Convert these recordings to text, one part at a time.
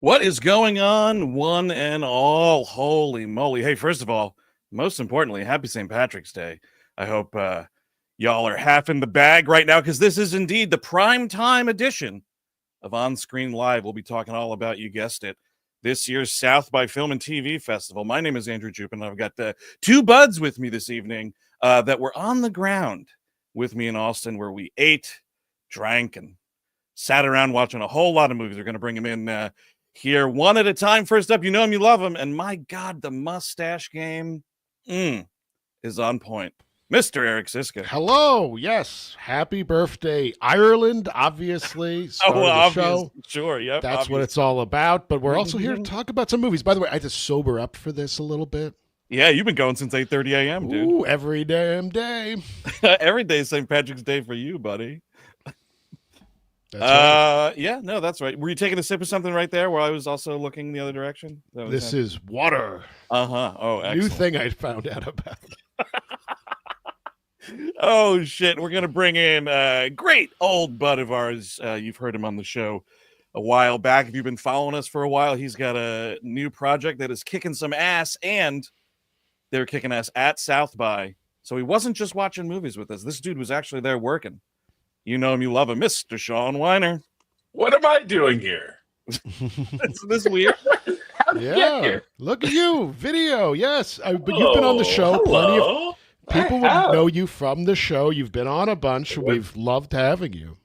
What is going on, one and all? Holy moly. Hey, first of all, most importantly, happy St. Patrick's Day. I hope y'all are half in the bag right now because this is indeed the prime time edition of On Screen Live. We'll be talking all about, you guessed it, this year's South by Film and TV Festival. My name is Andrew Jupin. I've got two buds with me this evening that were on the ground with me in Austin where we ate, drank, and sat around watching a whole lot of movies. We're going to bring them in here one at a time. First up, you know him, you love him. And my God, the mustache game is on point. Mr. Eric Siska. Hello. Yes. Happy birthday, Ireland, obviously. Show. Sure. Yep. That's what it's all about. But we're also here to talk about some movies. By the way, I had to sober up for this a little bit. Yeah, you've been going since 8:30 a.m., dude. Ooh, every damn day. Every day is St. Patrick's Day for you, buddy. That's right. Yeah, no, that's right. Were you taking a sip of something right there while I was also looking the other direction? This is water. Oh, excellent. New thing I found out about. Oh, shit. We're going to bring in a great old bud of ours. You've heard him on the show a while back. If you've been following us for a while, he's got a new project that is kicking some ass, and they're kicking ass at South by. So he wasn't just watching movies with us. This dude was actually there working. You know him, you love him, Mr. Sean Weiner. What am I doing here? Is this weird? How did you get here? Look at you. Video. Yes. But you've been on the show. Plenty of people will know you from the show. You've been on a bunch. We've loved having you.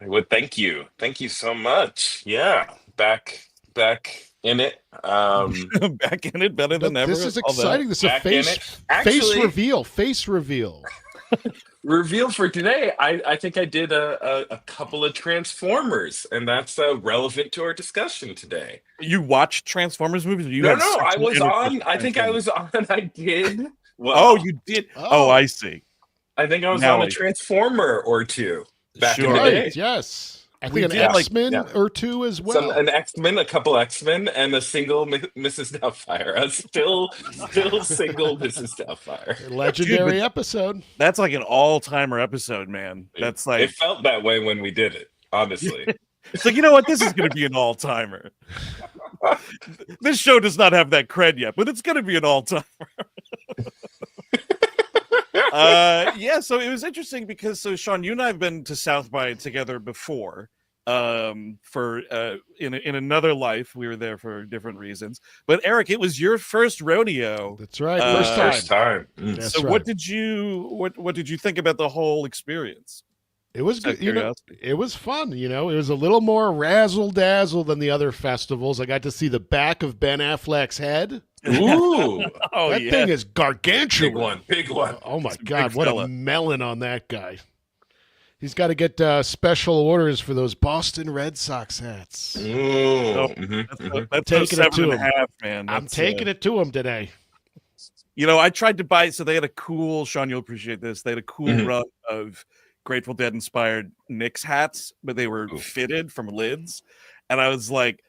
Well, thank you. Thank you so much. Yeah. Back in it. Back in it, better than ever. This is exciting. This is a face reveal. Face reveal. Reveal for today. I think I did a couple of Transformers, and that's relevant to our discussion today. You watched Transformers movies? Or No, I was on. I think I was on. I did. Well, oh, you did? Oh, I see. I think I was on a Transformer or two back in the day. Yes. I think an X-Men or two as well. An X-Men, a couple X-Men, and a single Mrs. Doubtfire. A still single Mrs. Doubtfire. Legendary episode. That's like an all-timer episode, man. That's like it felt that way when we did it, honestly. It's like, you know what? This is going to be an all-timer. This show does not have that cred yet, but it's going to be an all-timer. So it was interesting because Sean, you and I have been to South by together before. For in another life, we were there for different reasons. But Eric, it was your first rodeo. That's right, first time. So right. What did you think about the whole experience? It was good. It was fun. You know, it was a little more razzle dazzle than the other festivals. I got to see the back of Ben Affleck's head. Ooh, that thing is gargantuan. Big one. Oh my God, what a melon on that guy. He's got to get special orders for those Boston Red Sox hats. That's taking it to him, man. I'm taking it to him today. You know, I tried to buy. So they had a cool. Sean, you'll appreciate this. They had a cool run of Grateful Dead inspired Knicks hats, but they were fitted from lids, and I was like,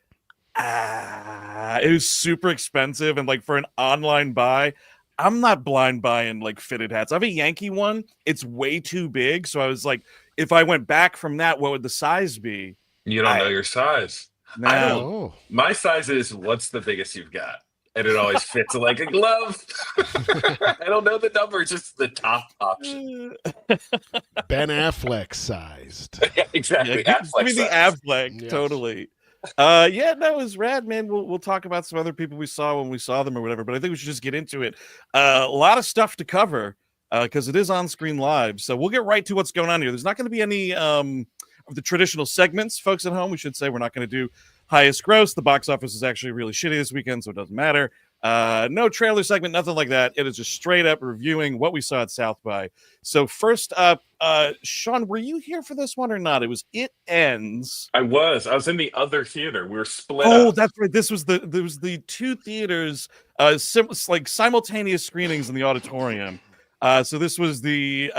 it was super expensive, and like for an online buy, I'm not blind buying like fitted hats. I have a Yankee one. It's way too big, so I was like, if I went back from that, what would the size be? You don't know your size. No. I don't. My size is what's the biggest you've got? And it always fits like a glove. I don't know the number, just the top option. Ben Affleck sized. Yeah, exactly. Yeah, give me the Affleck, yes. Totally. That was rad, man. We'll talk about some other people we saw when we saw them or whatever, but I think we should just get into it. A lot of stuff to cover because it is on screen live. So we'll get right to what's going on here. There's not going to be any of the traditional segments, folks at home. We should say we're not going to do highest gross. The box office is actually really shitty this weekend, so it doesn't matter. No trailer segment, nothing like that. It is just straight up reviewing what we saw at South by. So first up, Sean, were you here for this one or not? It Ends. I was in the other theater. We were split up. Oh, that's right. There was the two theaters, like simultaneous screenings in the auditorium. So this was the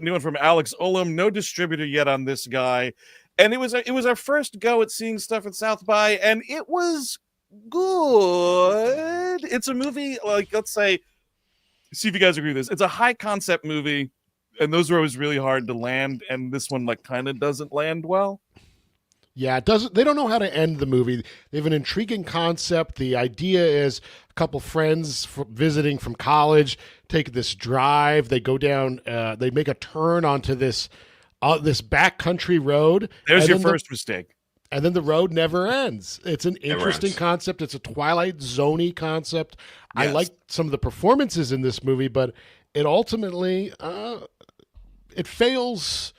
new one from Alex Olam. No distributor yet on this guy. And it was our first go at seeing stuff at South by, and it was good. It's a movie, like, let's say, see if you guys agree with this. It's a high concept movie, and those are always really hard to land, and this one like kind of doesn't land well. Yeah, it doesn't. They don't know how to end the movie. They have an intriguing concept. The idea is a couple friends visiting from college take this drive. They go down. They make a turn onto this backcountry road. There's your first mistake. And then the road never ends. It's an interesting concept. It's a Twilight Zone-y concept. Yes. I like some of the performances in this movie, but it ultimately it fails.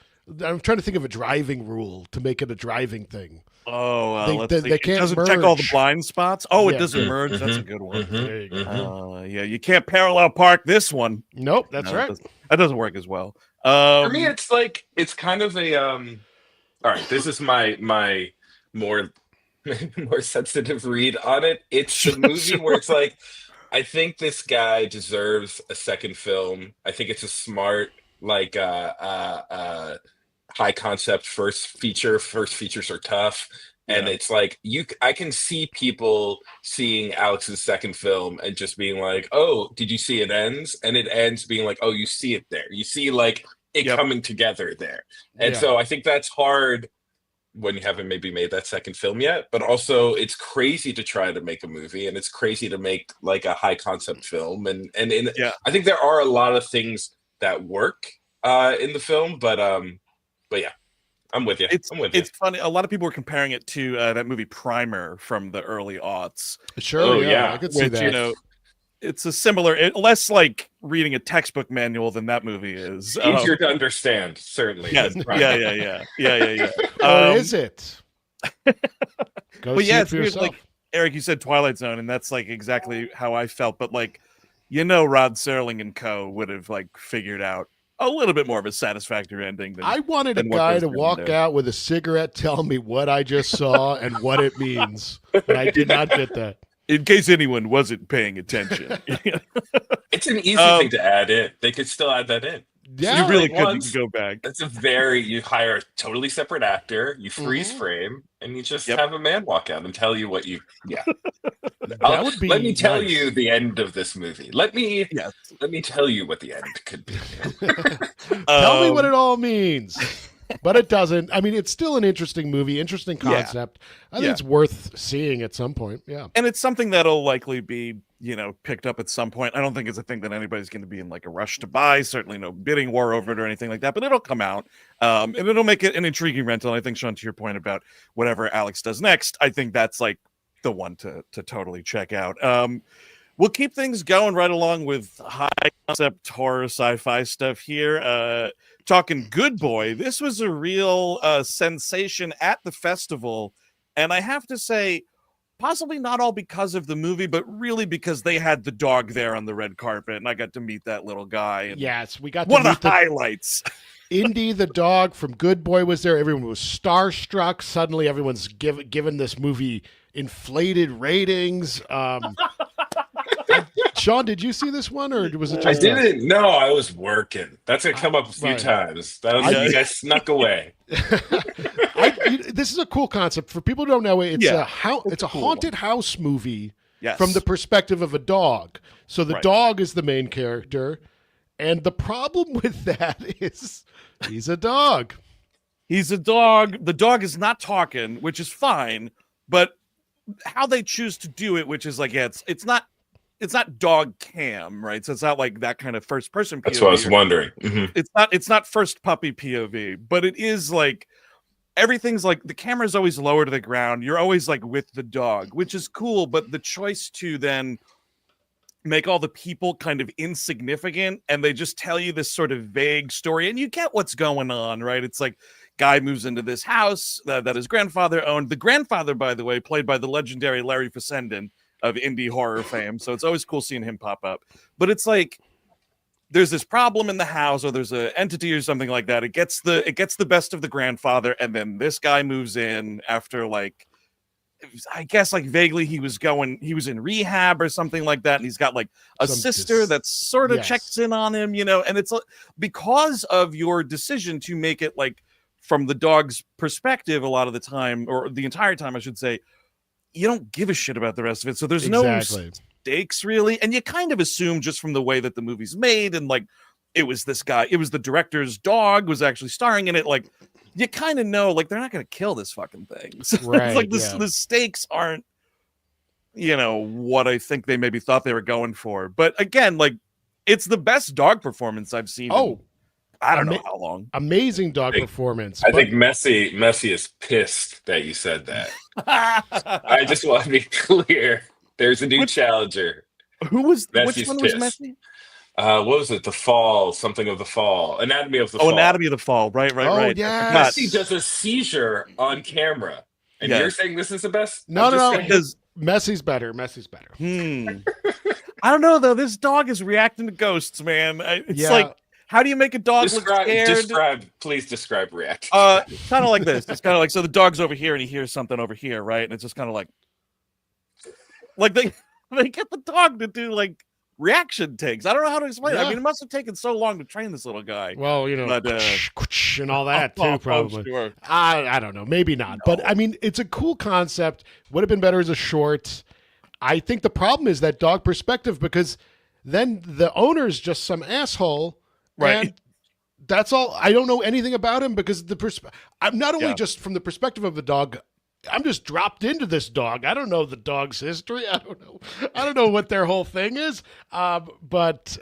I'm trying to think of a driving rule to make it a driving thing. Oh, they can't doesn't merge. check all the blind spots. Oh, it doesn't merge. That's a good one. There you go. Yeah, you can't parallel park this one. Nope, that's right. That doesn't work as well. For me, it's kind of a all right. This is my more sensitive read on it. It's the movie where it's like, I think this guy deserves a second film. I think it's a smart high concept first feature. First features are tough. And it's like I can see people seeing Alex's second film and just being like, "Oh, did you see it ends?" And it ends being like, "Oh, you see it there. You see like it coming together there." And so I think that's hard when you haven't maybe made that second film yet. But also, it's crazy to try to make a movie, and it's crazy to make like a high concept film. And I think there are a lot of things that work in the film, but yeah. I'm with you. It's funny. A lot of people were comparing it to that movie Primer from the early aughts. Sure. Oh, yeah. I could see that. You know, it's a similar, less like reading a textbook manual than that movie is. Easier to understand, certainly. Yeah. Or is it? Go see it for yourself. Like Eric, you said Twilight Zone, and that's like exactly how I felt. But like, Rod Serling and co. would have like figured out a little bit more of a satisfactory ending. I wanted a guy to walk out with a cigarette, tell me what I just saw and what it means. And I did not get that. In case anyone wasn't paying attention. It's an easy thing to add in. They could still add that in. Yeah, you really could go back. It's you hire a totally separate actor, you freeze frame, and you just have a man walk out and tell you what you. Yeah, that would be. Let me tell you the end of this movie. Let me tell you what the end could be. Tell me what it all means. But it doesn't. I mean, it's still an interesting movie, interesting concept. I think it's worth seeing at some point. Yeah, and it's something that'll likely be, picked up at some point. I don't think it's a thing that anybody's going to be in like a rush to buy. Certainly no bidding war over it or anything like that. But it'll come out, and it'll make it an intriguing rental. I think, Sean, to your point about whatever Alex does next, I think that's like the one to totally check out. We'll keep things going right along with high concept horror sci-fi stuff here. Talking Good Boy, this was a real sensation at the festival. And I have to say, possibly not all because of the movie, but really because they had the dog there on the red carpet. And I got to meet that little guy. And yes, we got to one of the highlights. Indy, the dog from Good Boy, was there. Everyone was starstruck. Suddenly, everyone's given this movie inflated ratings. Sean, did you see this one, or was it just I didn't. No, I was working. That's gonna come up a few times. That was you guys snuck away. This is a cool concept for people who don't know. It's a haunted house movie from the perspective of a dog. So the dog is the main character, and the problem with that is he's a dog. He's a dog. The dog is not talking, which is fine, but how they choose to do it, which is like it's not dog cam, right? So it's not like that kind of first person POV. That's what I was wondering. Mm-hmm. It's not first puppy POV, but it is like everything's like the camera's always lower to the ground. You're always like with the dog, which is cool, but the choice to then make all the people kind of insignificant and they just tell you this sort of vague story and you get what's going on, right? It's like guy moves into this house that his grandfather owned. The grandfather, by the way, played by the legendary Larry Fessenden of indie horror fame. So it's always cool seeing him pop up. But it's like there's this problem in the house or there's an entity or something like that. It gets the best of the grandfather, and then this guy moves in after like I guess like vaguely he was in rehab or something like that, and he's got like a sister that sort of checks in on him, and it's because of your decision to make it like from the dog's perspective a lot of the time, or the entire time I should say, you don't give a shit about the rest of it. So there's no stakes really. And you kind of assume just from the way that the movie's made and like it was this guy, it was the director's dog was actually starring in it. Like you kind of know, like, they're not going to kill this fucking thing. So Right, it's like yeah. the stakes aren't, what I think they maybe thought they were going for. But again, like, it's the best dog performance I've seen. I don't know how long. Amazing dog performance. I think Messi is pissed that you said that. I just want to be clear. There's a new challenger. Who was Messi's which one pissed. was Messi? What was it? The Fall, something of the Fall, Anatomy of the Fall. Anatomy of the Fall. Right. Oh, yeah. Messi does a seizure on camera, and you're saying this is the best? No, because Messi's better. I don't know though. This dog is reacting to ghosts, man. It's like, how do you make a dog look scared? Please describe react. Kind of like this. It's kind of like, so the dog's over here and he hears something over here, right? And it's just kind of like they get the dog to do like reaction takes. I don't know how to explain it. I mean, it must have taken so long to train this little guy. Well, but, and all that too, probably. Sure. I don't know, maybe not. No. But I mean, it's a cool concept. Would have been better as a short. I think the problem is that dog perspective, because then the owner's just some asshole. Right. And that's all. I don't know anything about him because I'm not only just from the perspective of the dog, I'm just dropped into this dog. I don't know the dog's history. I don't know what their whole thing is. But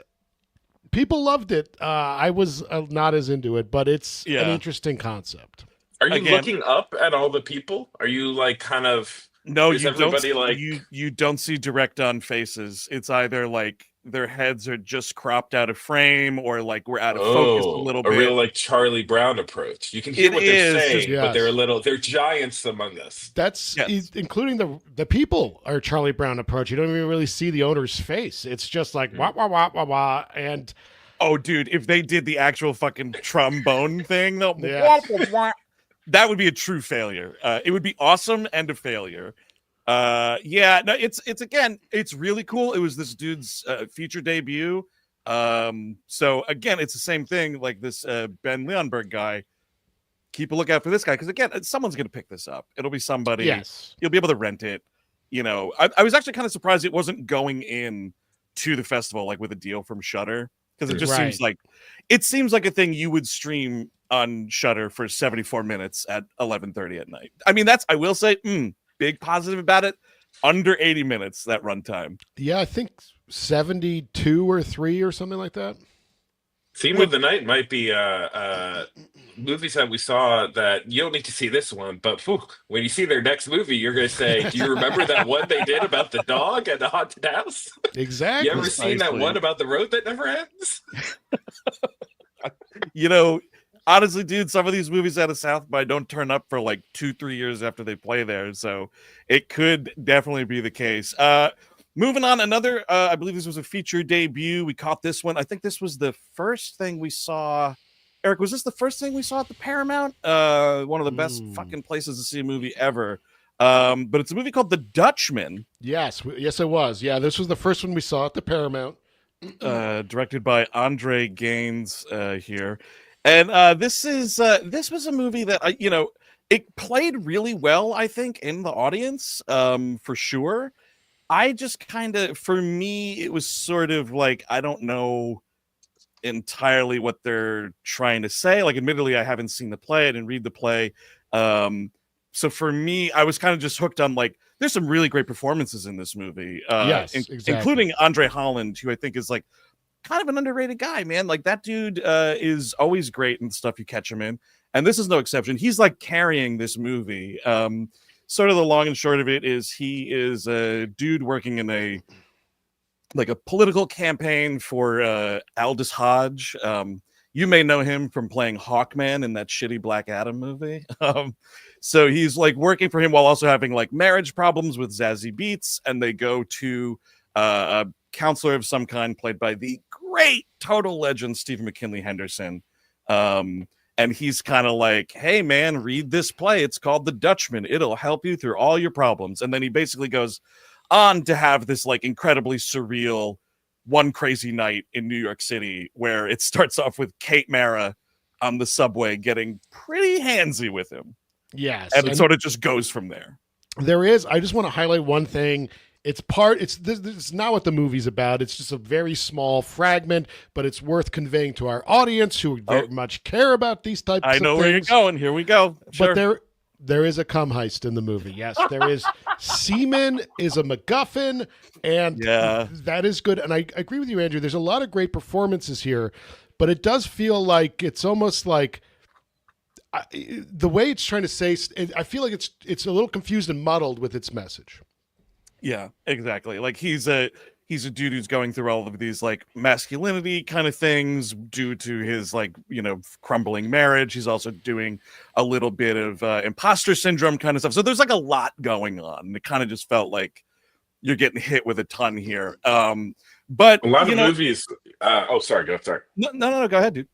people loved it. I was not as into it, but it's an interesting concept. Are you looking up at all the people? Are you like kind of... No, you don't see direct on faces. It's either like their heads are just cropped out of frame, or like we're out of focus a little bit. A real like Charlie Brown approach. You can hear what they're saying, but they're giants among us. That's including the people are Charlie Brown approach. You don't even really see the owner's face. It's just like wah wah wah wah wah. And oh, dude, if they did the actual fucking trombone thing, wah, wah, wah, that would be a true failure. It would be awesome and a failure. No, it's really cool. It was this dude's feature debut. So again, it's the same thing like this Ben Leonberg guy. Keep a lookout for this guy, because again, someone's gonna pick this up. It'll be somebody. Yes. You'll be able to rent it. I was actually kind of surprised it wasn't going in to the festival like with a deal from Shudder, because it just seems like a thing you would stream on Shudder for 74 minutes at 11:30 at night. I mean, I will say, big positive about it. Under 80 minutes, that runtime. Yeah, I think 72 or 3 or something like that. Theme of the night might be movies that we saw that you don't need to see this one, but when you see their next movie, you're going to say, do you remember that one they did about the dog at the haunted house? Exactly. You ever seen that one about the road that never ends? Honestly, dude, some of these movies out of South by don't turn up for like 2-3 years after they play there. So it could definitely be the case. Moving on, another, I believe this was a feature debut. We caught this one. I think this was the first thing we saw. Eric, was this the first thing we saw at the Paramount? One of the best fucking places to see a movie ever. But it's a movie called The Dutchman. Yes, it was. Yeah, this was the first one we saw at the Paramount. Directed by Andre Gaines here. And this was a movie that it played really well, I think, in the audience, for sure. I just for me, it was sort of like, I don't know entirely what they're trying to say. Like, admittedly, I haven't seen the play. I didn't read the play. So for me, I was kind of just hooked on, like, there's some really great performances in this movie. Yes, exactly. Including Andre Holland, who I think is like kind of an underrated guy, man. Like, that dude is always great in the stuff you catch him in. And this is no exception. He's like carrying this movie. Sort of the long and short of it is he is a dude working in a political campaign for Aldous Hodge. You may know him from playing Hawkman in that shitty Black Adam movie. So he's like working for him while also having like marriage problems with Zazie Beetz, and they go to a counselor of some kind played by the great total legend Stephen McKinley Henderson. And he's kind of like, hey, man, read this play. It's called The Dutchman. It'll help you through all your problems. And then he basically goes on to have this like incredibly surreal one crazy night in New York City, where it starts off with Kate Mara on the subway getting pretty handsy with him. Yes. And it sort of just goes from there. I just want to highlight one thing. It's not what the movie's about. It's just a very small fragment, but it's worth conveying to our audience who very much care about these types of things. I know where you're going. Here we go. Sure. But there is a cum heist in the movie. Yes, there is. Semen is a MacGuffin, and that is good. And I agree with you, Andrew. There's a lot of great performances here, but it does feel like it's almost like the way it's trying to say. I feel like it's a little confused and muddled with its message. Yeah, exactly. Like he's a dude who's going through all of these like masculinity kind of things due to his like, crumbling marriage. He's also doing a little bit of imposter syndrome kind of stuff. So there's like a lot going on. And it kind of just felt like you're getting hit with a ton here. But a lot of movies. Sorry. No, go ahead, dude.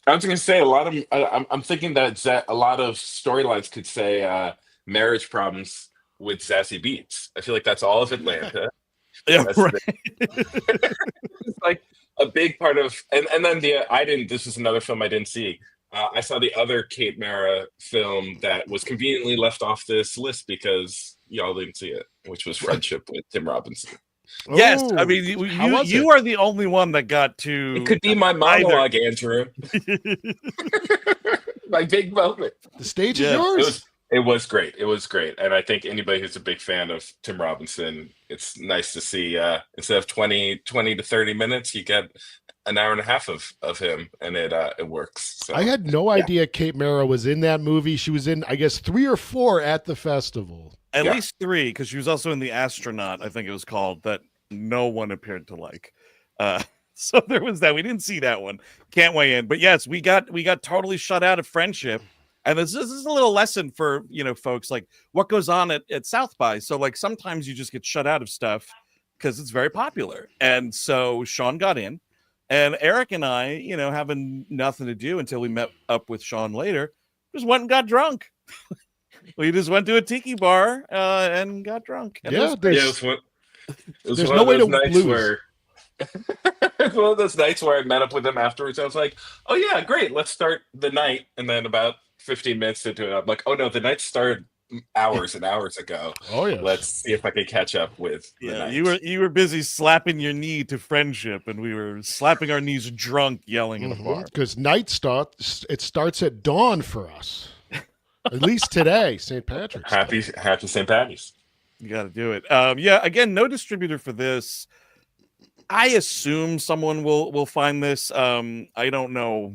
I was going to say a lot of. I'm thinking that a lot of storylines could say marriage problems with Zazie Beetz. I feel like that's all of Atlanta. Yeah, right. It's like a big part of, and then this is another film I didn't see. I saw the other Kate Mara film that was conveniently left off this list because y'all didn't see it, which was Friendship with Tim Robinson. Yes, I mean you are the only one that got to. It could be my monologue, Andrew. My big moment. The stage is yours. It was great. And I think anybody who's a big fan of Tim Robinson, it's nice to see instead of 20 to 30 minutes, you get an hour and a half of him, and it works. So, I had no idea Kate Mara was in that movie. She was in, I guess, 3 or 4 at the festival. At least 3, because she was also in The Astronaut, I think it was called, that no one appeared to like. So there was that. We didn't see that one. Can't weigh in. But yes, we got totally shut out of Friendship. And this is a little lesson for, folks, like what goes on at South by. So like sometimes you just get shut out of stuff because it's very popular. And so Sean got in, and Eric and I, having nothing to do until we met up with Sean later, just went and got drunk. We just went to a tiki bar and got drunk. And there's no way to lose. It's one of those nights where I met up with him afterwards. I was like, oh yeah, great, let's start the night. And then about 15 minutes into it, I'm like, oh no, the night started hours and hours ago. Oh yeah, let's see if I can catch up with the night. You were busy slapping your knee to Friendship, and we were slapping our knees drunk, yelling in the bar. Because night starts at dawn for us. At least today, St. Patrick's. Happy St. Patty's. You got to do it. Again, no distributor for this. I assume someone will find this. I don't know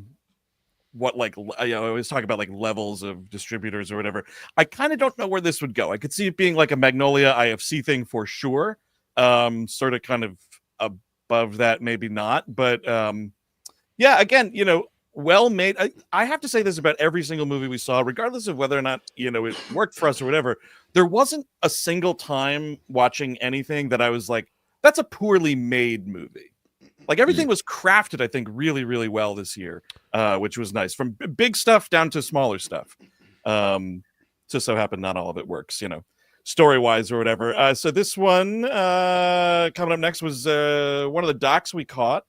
what, like, I always talk about like levels of distributors or whatever. I kind of don't know where this would go. I could see it being like a Magnolia IFC thing for sure. Sort of kind of above that, maybe not. But again, well made. I have to say this about every single movie we saw, regardless of whether or not, it worked for us or whatever. There wasn't a single time watching anything that I was like, that's a poorly made movie. Like everything was crafted, I think, really, really well this year, which was nice. From big stuff down to smaller stuff. Just so happened not all of it works, story-wise or whatever. So this one coming up next was one of the docs we caught.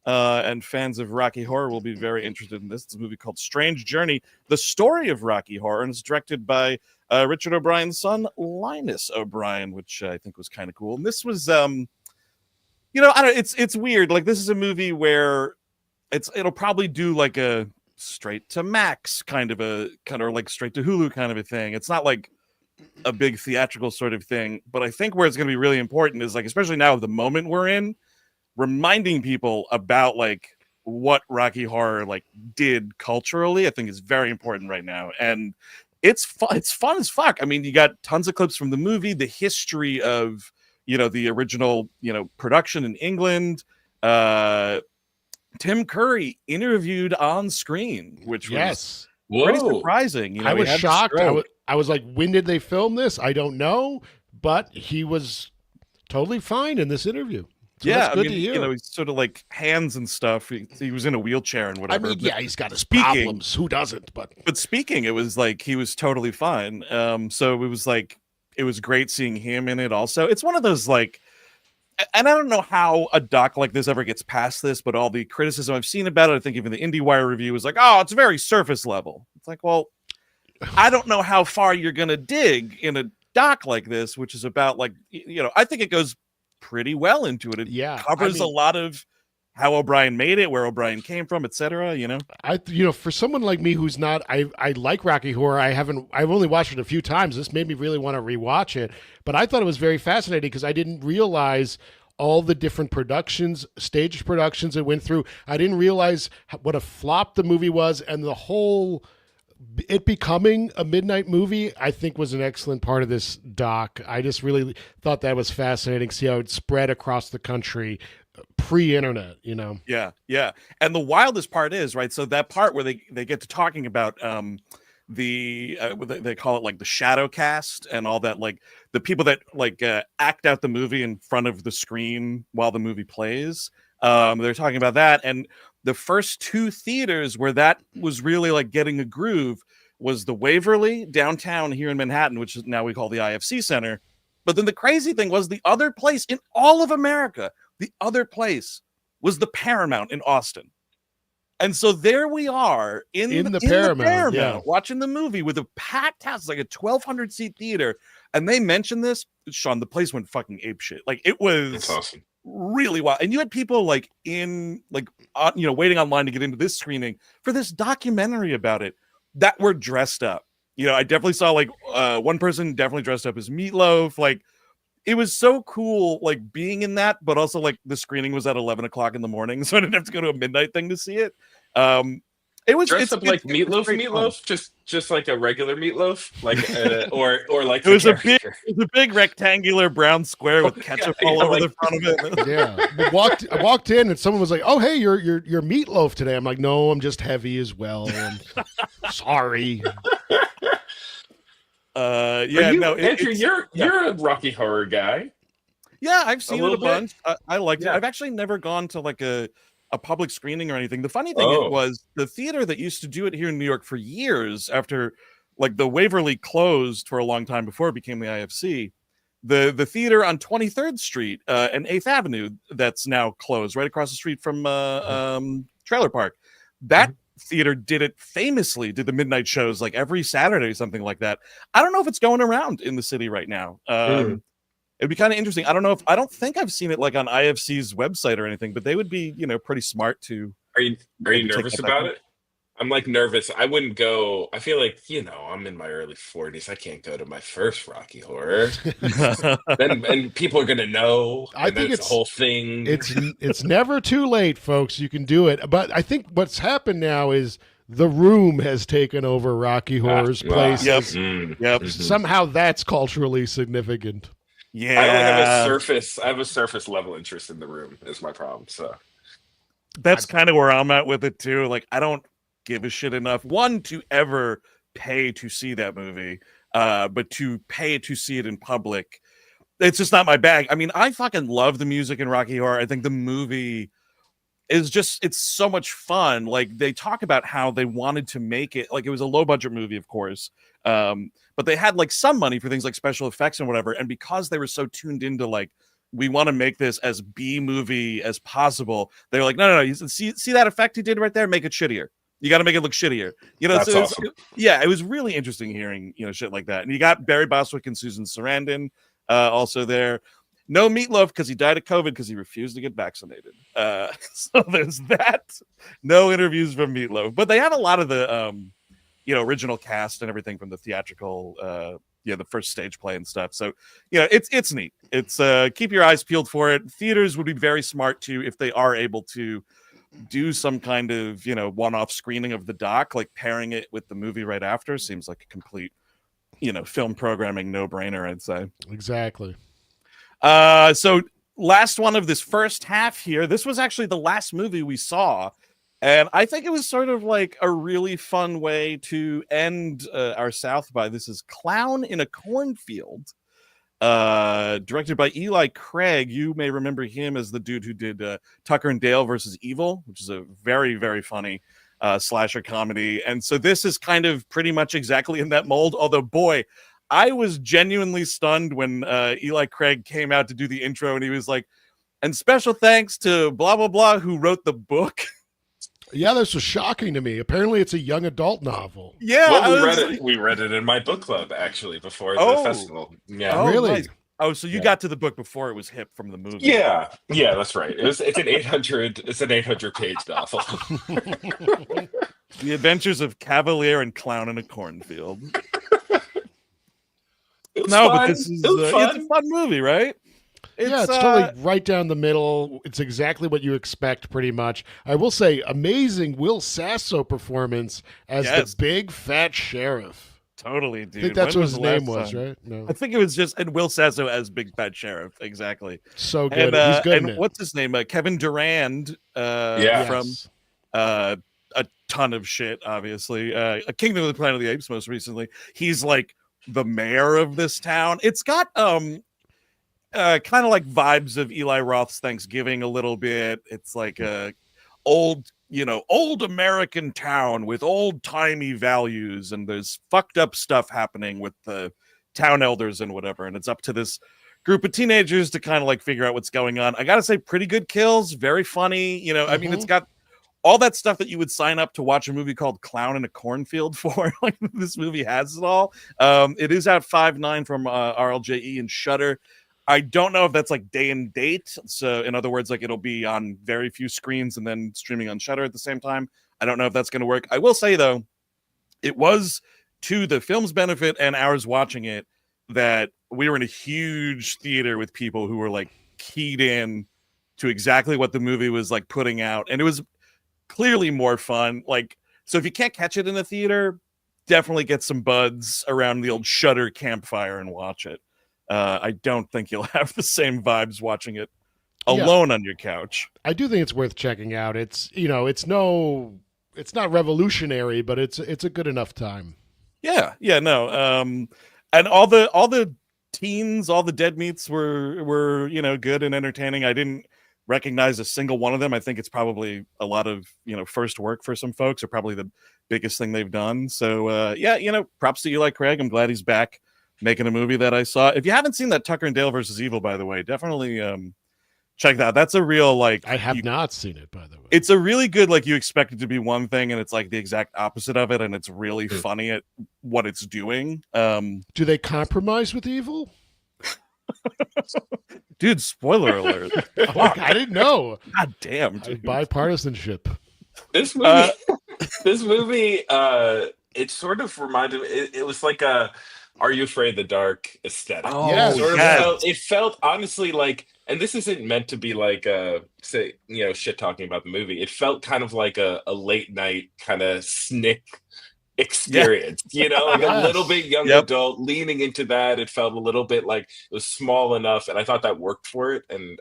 And fans of Rocky Horror will be very interested in this. It's a movie called Strange Journey, the story of Rocky Horror, and it's directed by Richard O'Brien's son, Linus O'Brien, which I think was kind of cool. And this was, it's weird. Like, this is a movie where it'll probably do like a straight to Max kind of like straight to Hulu kind of a thing. It's not like a big theatrical sort of thing, but I think where it's going to be really important is, like, especially now the moment we're in, reminding people about like what Rocky Horror like did culturally, I think is very important right now. And it's fun as fuck. I mean, you got tons of clips from the movie, the history of, the original, production in England. Tim Curry interviewed on screen, which was pretty surprising. I was shocked. I was like, when did they film this? I don't know, but he was totally fine in this interview. So that's good to hear. He's sort of like hands and stuff. He was in a wheelchair and whatever. I mean, he's got his problems. Who doesn't? But speaking, it was like he was totally fine. So it was like, it was great seeing him in it also. It's one of those like, and I don't know how a doc like this ever gets past this, but all the criticism I've seen about it, I think even the IndieWire review was like, oh, it's very surface level. It's like, well, I don't know how far you're going to dig in a doc like this, which is about like, I think it goes pretty well into it. It covers a lot of how O'Brien made it, where O'Brien came from, etc. For someone like me who's not, I like Rocky Horror. I've only watched it a few times. This made me really want to rewatch it, but I thought it was very fascinating because I didn't realize all the different staged productions it went through. I didn't realize what a flop the movie was, and it becoming a midnight movie, I think, was an excellent part of this doc. I just really thought that was fascinating, see how it spread across the country pre-internet, Yeah. And the wildest part is, right, so that part where they get to talking about they call it like the shadow cast and all that, like the people that like act out the movie in front of the screen while the movie plays. They're talking about that, and the first two theaters where that was really like getting a groove was the Waverly downtown here in Manhattan, which is now we call the IFC Center. But then the crazy thing was the other place in all of America, the other place was the Paramount in Austin. And so there we are in the Paramount watching the movie with a packed house, like a 1,200 seat theater. And they mentioned this, Sean, the place went fucking apeshit. Like it was That's awesome. Really wild. And you had people like waiting online to get into this screening for this documentary about it that were dressed up. I definitely saw like one person definitely dressed up as Meatloaf. Like it was so cool, like being in that, but also like the screening was at 11 o'clock in the morning, so I didn't have to go to a midnight thing to see it. It was dressed up like meatloaf, just like a regular meatloaf, like or like it was a big rectangular brown square with ketchup all over the front of it. Yeah, I walked in and someone was like, "Oh, hey, you're meatloaf today." I'm like, "No, I'm just heavy as well. Sorry." Andrew, you're a Rocky Horror guy. Yeah, I've seen it a bunch. I liked it. I've actually never gone to like a public screening or anything. The funny thing it was the theater that used to do it here in New York for years after like the Waverly closed for a long time before it became the IFC. The theater on 23rd Street and 8th Avenue that's now closed right across the street from Trailer Park. That theater did the midnight shows like every Saturday, something like that. I don't know if it's going around in the city right now. It'd be kind of interesting. I don't think I've seen it like on IFC's website or anything, but they would be, pretty smart to. Are you nervous about it? I'm like nervous. I wouldn't go. I feel like, I'm in my early 40s. I can't go to my first Rocky Horror. and people are going to know. I think it's a whole thing. It's never too late, folks. You can do it. But I think what's happened now is The Room has taken over Rocky Horror's place. Yep. Somehow that's culturally significant. Yeah. I have a surface level interest in The Room is my problem. So that's kind of where I'm at with it too. Like I don't give a shit enough to ever pay to see that movie, but to pay to see it in public, it's just not my bag. I mean, I fucking love the music in Rocky Horror. I think the movie is it's so much fun. Like they talk about how they wanted to make it like it was a low budget movie, of course, but they had like some money for things like special effects and whatever, and because they were so tuned into like we want to make this as B movie as possible, they're like no, you see that effect he did right there, make it shittier. You got to make it look shittier. That's awesome. It was really interesting hearing, shit like that. And you got Barry Bostwick and Susan Sarandon also there. No Meatloaf because he died of COVID because he refused to get vaccinated. So there's that. No interviews from Meatloaf. But they have a lot of the, original cast and everything from the theatrical, the first stage play and stuff. So, it's neat. It's keep your eyes peeled for it. Theaters would be very smart too if they are able to do some kind of one-off screening of the doc, like pairing it with the movie right after seems like a complete film programming no-brainer, I'd say. Exactly. So last one of this first half here, this was actually the last movie we saw, and I think it was sort of like a really fun way to end our South by. This is Clown in a Cornfield, directed by Eli Craig. You may remember him as the dude who did Tucker and Dale versus Evil, which is a very, very funny slasher comedy. And so this is kind of pretty much exactly in that mold. Although, boy, I was genuinely stunned when Eli Craig came out to do the intro and he was like, and special thanks to blah, blah, blah, who wrote the book. Yeah, this was shocking to me. Apparently, it's a young adult novel. Yeah, Well, we read it in my book club actually before the festival. Yeah. Oh, Really? nice. Oh, so you got to the book before it was hip from the movie. Yeah, that's right. It's an 800 page novel. The Adventures of Cavalier and Clown in a Cornfield. But this is it's a fun movie, right? It's totally right down the middle. It's exactly what you expect, pretty much. I will say, amazing Will Sasso performance as the big fat sheriff. Totally, dude. I think that's what his name was, right? No, I think it was just and Will Sasso as Big Fat Sheriff. Exactly. So good. He's good. And what's his name? Kevin Durand. From a ton of shit, obviously. A Kingdom of the Planet of the Apes, most recently. He's like the mayor of this town. It's got kind of like vibes of Eli Roth's Thanksgiving a little bit. It's like a old American town with old-timey values, and there's fucked up stuff happening with the town elders and whatever, and it's up to this group of teenagers to kind of like figure out what's going on. I gotta say, pretty good kills, very funny. I mean, it's got all that stuff that you would sign up to watch a movie called Clown in a Cornfield for. Like, this movie has it all. It is out 5/9 from RLJE and Shudder. I don't know if that's like day and date. So in other words, like it'll be on very few screens and then streaming on Shudder at the same time. I don't know if that's going to work. I will say though, it was to the film's benefit and ours watching it that we were in a huge theater with people who were like keyed in to exactly what the movie was like putting out. And it was clearly more fun. Like, so if you can't catch it in a theater, definitely get some buds around the old Shudder campfire and watch it. I don't think you'll have the same vibes watching it alone on your couch. I do think it's worth checking out. It's it's not revolutionary, but it's a good enough time. Yeah, no. And all the teens, all the dead meats were good and entertaining. I didn't recognize a single one of them. I think it's probably a lot of first work for some folks, or probably the biggest thing they've done. So props to Eli Craig. I'm glad he's back making a movie that I saw. If you haven't seen that Tucker and Dale versus Evil, by the way, definitely check that out. That's a real like. I have not seen it, by the way. It's a really good like you expect it to be one thing, and it's like the exact opposite of it, and it's really funny at what it's doing. Do they compromise with evil? Dude, spoiler alert! I didn't know. God damn, dude. Bipartisanship. This movie, it sort of reminded me. It was like a Are You Afraid of the Dark aesthetic. Oh, yeah. It felt honestly like, and this isn't meant to be like shit talking about the movie. It felt kind of like a late night kind of snick experience, like a little bit young adult leaning into that. It felt a little bit like it was small enough, and I thought that worked for it, and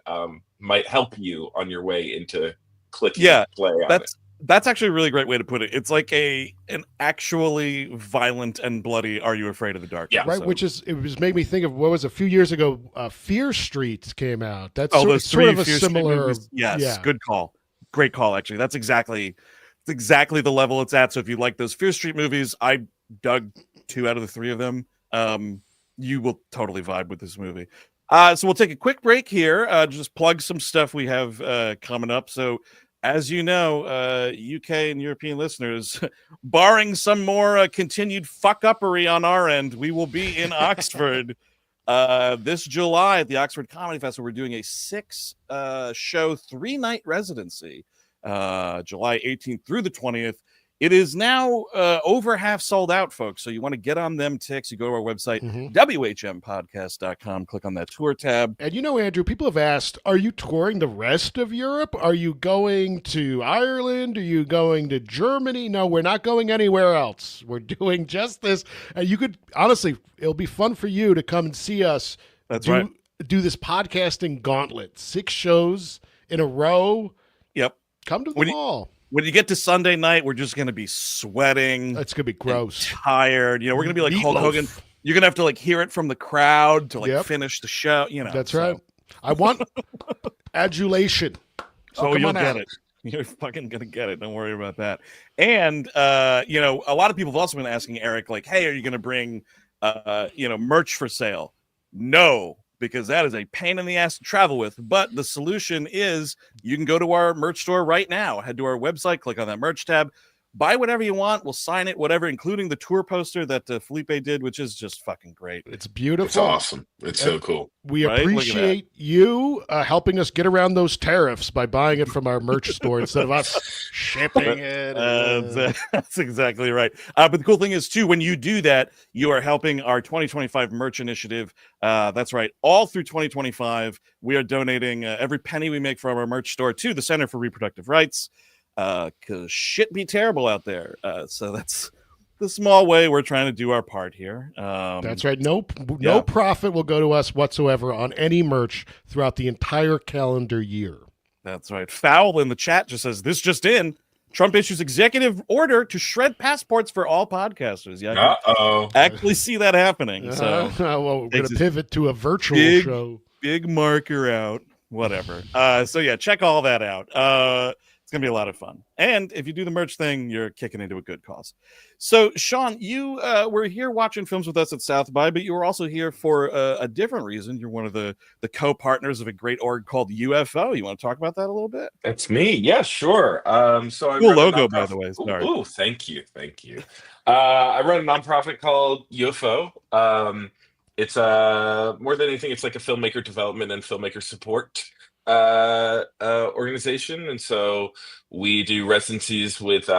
might help you on your way into clicking play on it. That's actually a really great way to put it. It's like an actually violent and bloody Are You Afraid of the Dark? Yeah, episode. Right. It was made me think of what was a few years ago. Fear Street came out. That's sort of a similar. Yes, yeah. Good call. Great call. Actually, that's exactly the level it's at. So if you like those Fear Street movies, I dug 2 out of the 3 of them. You will totally vibe with this movie. So we'll take a quick break here. Just plug some stuff we have coming up. So, as you know, UK and European listeners, barring some more continued fuck-uppery on our end, we will be in Oxford this July at the Oxford Comedy Festival. We're doing a 6-show, 3-night residency, July 18th through the 20th. It is now over half sold out, folks. So you want to get on them ticks. You go to our website, whmpodcast.com, click on that tour tab. And Andrew, people have asked, are you touring the rest of Europe? Are you going to Ireland? Are you going to Germany? No, we're not going anywhere else. We're doing just this. And you could, honestly, it'll be fun for you to come and see us. That's right. Do this podcasting gauntlet. 6 shows in a row. Yep. Come to them all. When you get to Sunday night, we're just going to be sweating. It's going to be gross. Tired. We're going to be like Hulk Hogan. You're going to have to like hear it from the crowd to like finish the show. That's right. I want adulation. So you'll get it. You're fucking going to get it. Don't worry about that. And, a lot of people have also been asking Eric, like, hey, are you going to bring, merch for sale? No, because that is a pain in the ass to travel with. But the solution is you can go to our merch store right now. Head to our website, click on that merch tab, buy whatever you want. We'll sign it, whatever, including the tour poster that Felipe did, which is just fucking great. It's beautiful. It's awesome. It's so cool. We appreciate you helping us get around those tariffs by buying it from our merch store instead of us shipping it. That's exactly right. But the cool thing is, too, when you do that, you are helping our 2025 merch initiative. That's right. All through 2025, we are donating every penny we make from our merch store to the Center for Reproductive Rights. Because shit be terrible out there. So that's the small way we're trying to do our part here. That's right. No profit will go to us whatsoever on any merch throughout the entire calendar year. That's right. Foul in the chat just says, this just in. Trump issues executive order to shred passports for all podcasters. Yeah, actually see that happening. So well, we're going to pivot to a virtual show. Big marker out. Whatever. So yeah, check all that out. It's going to be a lot of fun. And if you do the merch thing, you're kicking into a good cause. So, Sean, you were here watching films with us at South by, but you were also here for a different reason. You're one of the co-partners of a great org called UFO. You want to talk about that a little bit? That's me. Yeah, sure. So I cool logo, by the way. Sorry. Ooh, thank you. I run a nonprofit called UFO. It's more than anything, it's like a filmmaker development and filmmaker support organization, and so we do residencies with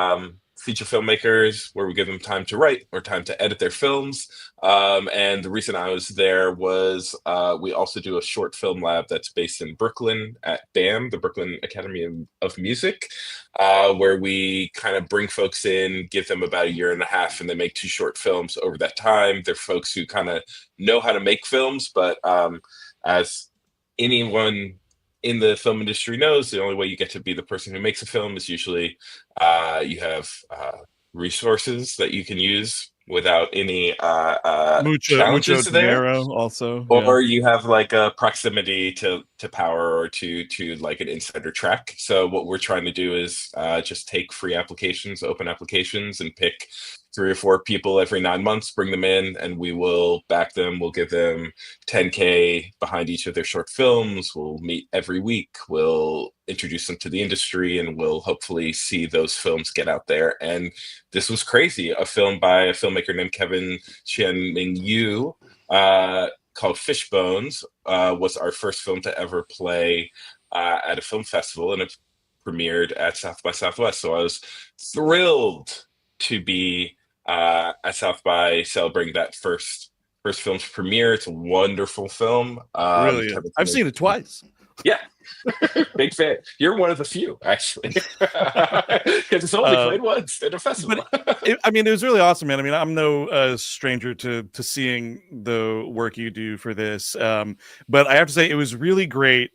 feature filmmakers where we give them time to write or time to edit their films. And the reason I was there was we also do a short film lab that's based in Brooklyn at BAM, the Brooklyn Academy of Music, where we kind of bring folks in, give them about a year and a half, and they make 2 short films over that time. They're folks who kind of know how to make films, but as anyone in the film industry knows, the only way you get to be the person who makes a film is usually you have resources that you can use without any challenges there. Also, or you have like a proximity to power or to like an insider track. So what we're trying to do is just take free applications, open applications, and pick 3 or 4 people every 9 months, bring them in, and we will back them. We'll give them $10K behind each of their short films. We'll meet every week. We'll introduce them to the industry, and we'll hopefully see those films get out there. And this was crazy. A film by a filmmaker named Kevin Chen-Ming Yu called Fishbones was our first film to ever play at a film festival, and it premiered at South by Southwest. So I was thrilled to be at South by celebrating that first film's premiere. It's a wonderful film. Really, I've seen it twice. Yeah, big fan. You're one of the few, actually, because it's only played once at a festival. It was really awesome, man. I mean, I'm no stranger to seeing the work you do for this, but I have to say it was really great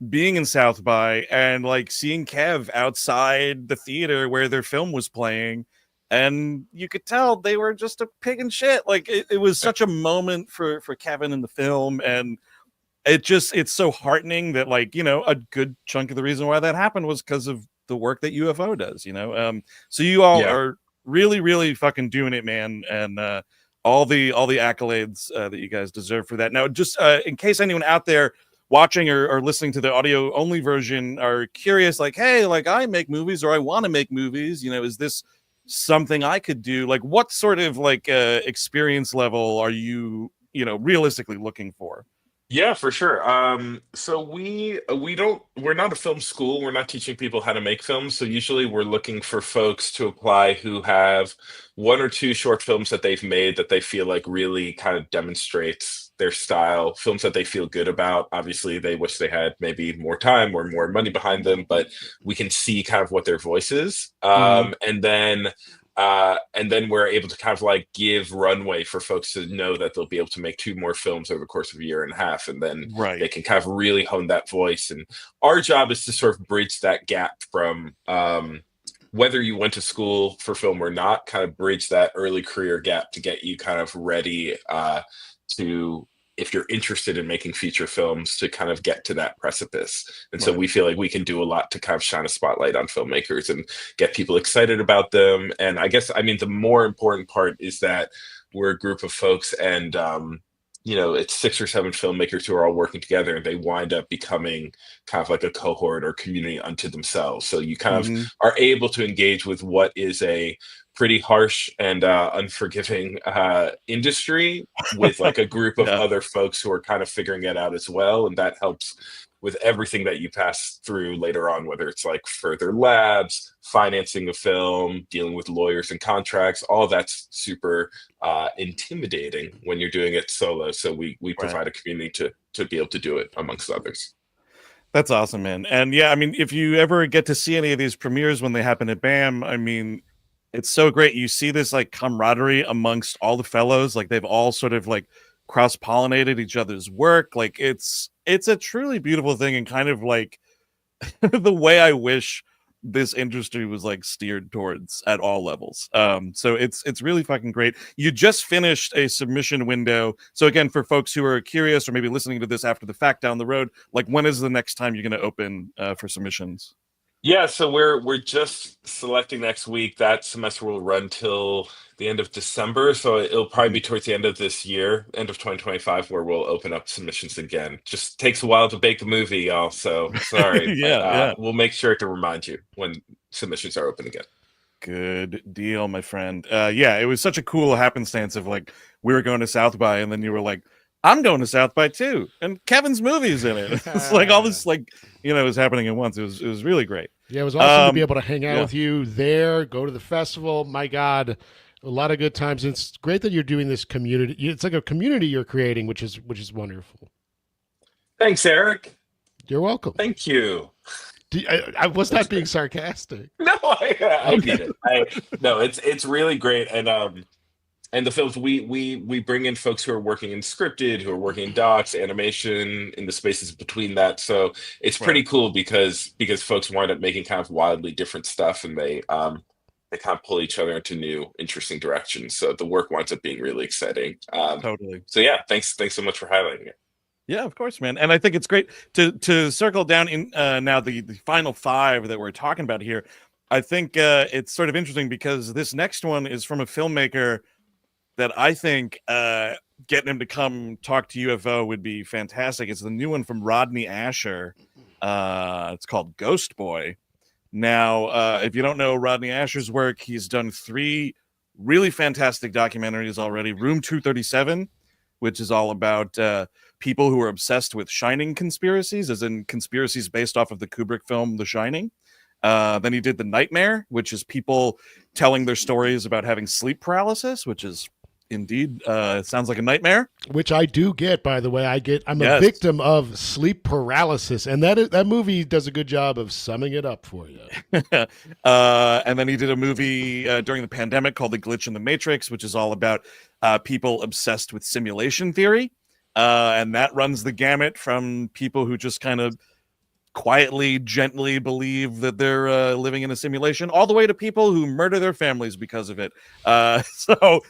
being in South by and like seeing Kev outside the theater where their film was playing. And you could tell they were just a pig in shit. Like it was such a moment for Kevin in the film. And it's so heartening that, like, you know, a good chunk of the reason why that happened was because of the work that UFO does, you know? So you all are really, really fucking doing it, man. And all the accolades that you guys deserve for that. Now, just in case anyone out there watching or listening to the audio only version are curious, like, hey, like I make movies or I want to make movies, you know, is this something I could do? Like, what sort of like experience level are you know, realistically looking for? Yeah, for sure. So we're not a film school. We're not teaching people how to make films. So usually we're looking for folks to apply who have 1 or 2 short films that they've made that they feel like really kind of demonstrates their style, films that they feel good about. Obviously, they wish they had maybe more time or more money behind them, but we can see kind of what their voice is. And then we're able to kind of like give runway for folks to know that they'll be able to make 2 more films over the course of a year and a half. And then they can kind of really hone that voice. And our job is to sort of bridge that gap from whether you went to school for film or not, kind of bridge that early career gap to get you kind of ready to, if you're interested in making feature films, to kind of get to that precipice. And so we feel like we can do a lot to kind of shine a spotlight on filmmakers and get people excited about them. And I guess, I mean, the more important part is that we're a group of folks, and it's 6 or 7 filmmakers who are all working together, and they wind up becoming kind of like a cohort or community unto themselves. So you kind of are able to engage with what is a pretty harsh and unforgiving industry with like a group of other folks who are kind of figuring it out as well. And that helps with everything that you pass through later on, whether it's like further labs, financing a film, dealing with lawyers and contracts. All that's super intimidating when you're doing it solo. So we provide a community to be able to do it amongst others. That's awesome, man. And yeah, I mean, if you ever get to see any of these premieres when they happen at BAM, I mean, it's so great. You see this like camaraderie amongst all the fellows. Like they've all sort of like cross-pollinated each other's work. Like it's a truly beautiful thing, and kind of like the way I wish this industry was like steered towards at all levels. So it's really fucking great. You just finished a submission window. So again, for folks who are curious or maybe listening to this after the fact down the road, like when is the next time you're going to open for submissions? Yeah, so we're just selecting next week. That semester will run till the end of December, so it'll probably be towards the end of this year, end of 2025, where we'll open up submissions again. Just takes a while to bake a movie, y'all. So sorry, but we'll make sure to remind you when submissions are open again. Good deal, my friend. Yeah, it was such a cool happenstance of like we were going to South by, and then you were like, I'm going to South by too, and Kevin's movie's in it. It's like all this, like, was happening at once. It was really great. Yeah, it was awesome to be able to hang out with you there, go to the festival. My God, a lot of good times. And it's great that you're doing this community. It's like a community you're creating, which is wonderful. Thanks, Eric. You're welcome. Thank you. I was not being sarcastic. No, I get it. No, it's really great, and the films we bring in folks who are working in scripted, who are working in docs, animation, in the spaces between that. So it's pretty cool because folks wind up making kind of wildly different stuff, and they kind of pull each other into new, interesting directions. So the work winds up being really exciting. Totally. So yeah, thanks so much for highlighting it. Yeah, of course, man. And I think it's great to circle down in now the final 5 that we're talking about here. I think it's sort of interesting because this next one is from a filmmaker that I think getting him to come talk to UFO would be fantastic. It's the new one from Rodney Asher. It's called Ghost Boy. Now, if you don't know Rodney Asher's work, he's done 3 really fantastic documentaries already. Room 237, which is all about people who are obsessed with Shining conspiracies, as in conspiracies based off of the Kubrick film The Shining. Then he did The Nightmare, which is people telling their stories about having sleep paralysis, which is indeed it sounds like a nightmare, which I do get, by the way. I'm a victim of sleep paralysis, and that movie does a good job of summing it up for you. And then he did a movie during the pandemic called The Glitch in the Matrix, which is all about people obsessed with simulation theory, and that runs the gamut from people who just kind of quietly, gently believe that they're living in a simulation, all the way to people who murder their families because of it. So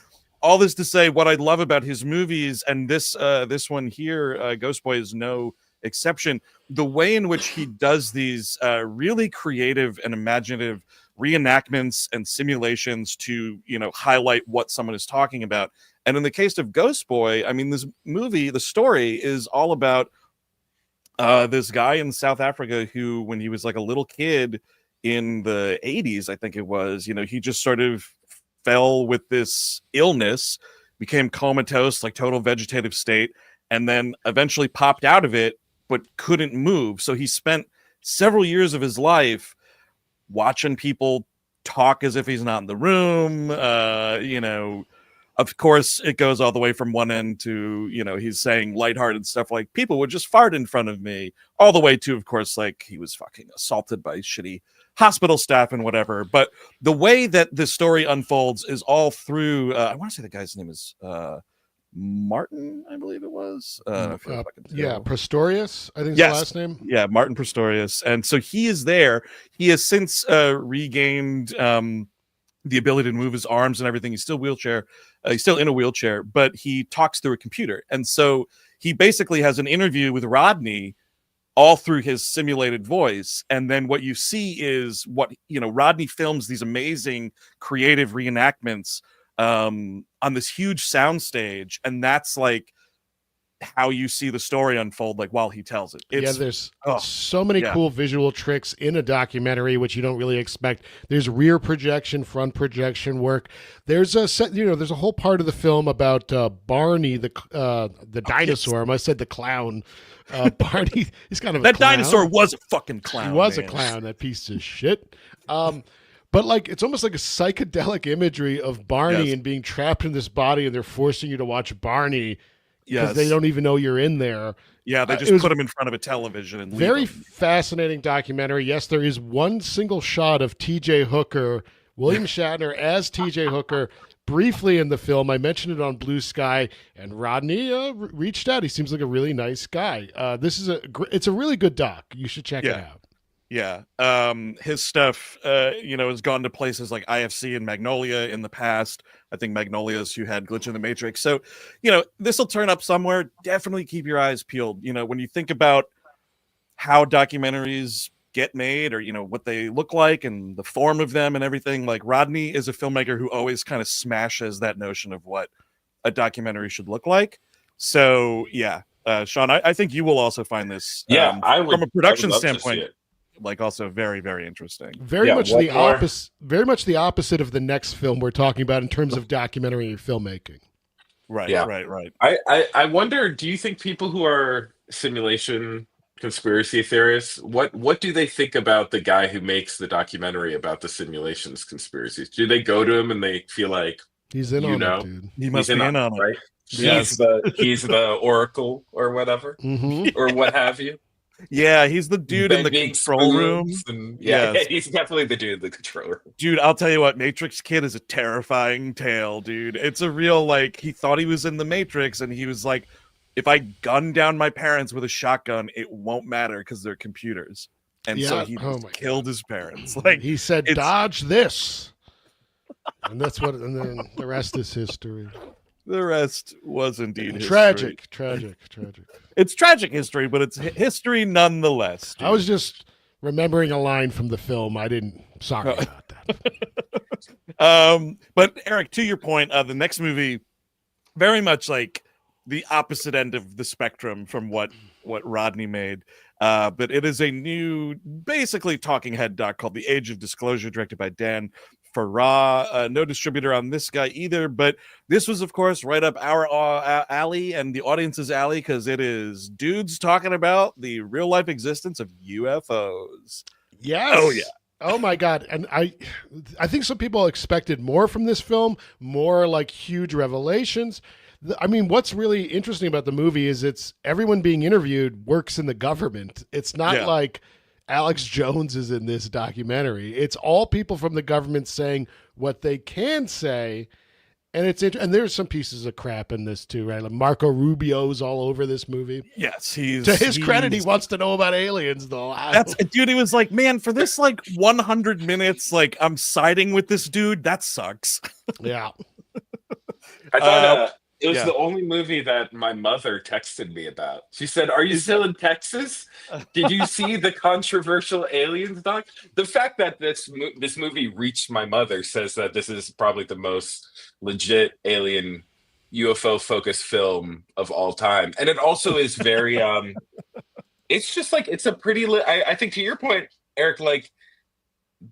all this to say, what I love about his movies, and this one here, Ghost Boy, is no exception. The way in which he does these really creative and imaginative reenactments and simulations to, highlight what someone is talking about. And in the case of Ghost Boy, I mean, this movie, the story is all about this guy in South Africa who, when he was like a little kid in the 80s, I think it was, he just sort of fell with this illness, became comatose, like total vegetative state, and then eventually popped out of it, but couldn't move. So he spent several years of his life watching people talk as if he's not in the room. Of course, it goes all the way from one end to, he's saying lighthearted stuff like people would just fart in front of me, all the way to, of course, like he was fucking assaulted by shitty hospital staff and whatever. But the way that the story unfolds is all through, I want to say the guy's name is Martin, I believe it was. Pistorius, I think is the last name. Yeah, Martin Pistorius. And so he is there. He has since regained the ability to move his arms and everything. He's still he's still in a wheelchair, but he talks through a computer. And so he basically has an interview with Rodney all through his simulated voice. And then what you see is Rodney films these amazing creative reenactments on this huge soundstage. And that's like how you see the story unfold, like while he tells it. There's so many cool visual tricks in a documentary, which you don't really expect. There's rear projection, front projection work. There's there's a whole part of the film about Barney, the dinosaur. I said the clown. Barney is kind of that dinosaur was a fucking clown. He was a clown, that piece of shit. But like, it's almost like a psychedelic imagery of Barney and being trapped in this body, and they're forcing you to watch Barney because they don't even know you're in there. Yeah, they just put him in front of a television and very fascinating documentary. Yes, there is one single shot of T.J. Hooker, William Shatner as T.J. Hooker, briefly in the film. I mentioned it on Blue Sky, and Rodney reached out. He seems like a really nice guy. It's a really good doc. You should check it out. Yeah. His stuff, has gone to places like IFC and Magnolia in the past. I think Magnolia's who had Glitch in the Matrix. So, this will turn up somewhere. Definitely keep your eyes peeled. When you think about how documentaries get made, or, what they look like and the form of them and everything, like Rodney is a filmmaker who always kind of smashes that notion of what a documentary should look like. So, yeah. Sean, I think you will also find this from a production standpoint. Like also very, very interesting. Very much the opposite of the next film we're talking about in terms of documentary filmmaking. Right. I wonder, do you think people who are simulation conspiracy theorists, what do they think about the guy who makes the documentary about the simulations conspiracies? Do they go to him and they feel like he's in on it, dude? He must be in on it, right? He's the oracle or whatever, or what have you. Yeah, he's the dude in the control room. He's definitely the dude in the control room. Dude, I'll tell you what, Matrix Kid is a terrifying tale, dude. It's a real, he thought he was in the Matrix, and he was like, if I gun down my parents with a shotgun, it won't matter because they're computers. And so he killed his parents. He said, dodge this. And and then the rest is history. The rest was indeed tragic. It's tragic history, but it's history nonetheless. Dude. I was just remembering a line from the film. Sorry about that. But Eric, to your point, the next movie, very much like the opposite end of the spectrum from what Rodney made. But it is a new, basically talking head doc called The Age of Disclosure, directed by Dan Farah. No distributor on this guy either, but this was, of course, right up our alley and the audience's alley, because it is dudes talking about the real life existence of UFOs. Yes. Oh yeah. Oh my God. And I think some people expected more from this film, more like huge revelations. I mean, what's really interesting about the movie is everyone being interviewed works in the government. It's not like Alex Jones is in this documentary. It's all people from the government saying what they can say. And and there's some pieces of crap in this too, right? Like Marco Rubio's all over this movie. Yes, to his credit, he wants to know about aliens, though. Dude, he was like, man, for this 100 minutes, I'm siding with this dude. That sucks. Yeah. I thought it was the only movie that my mother texted me about. She said, "Are you still in Texas? Did you see the controversial aliens doc?" The fact that this movie reached my mother says that this is probably the most legit alien UFO focused film of all time, and it also is very. It's just it's a pretty. I think to your point, Eric,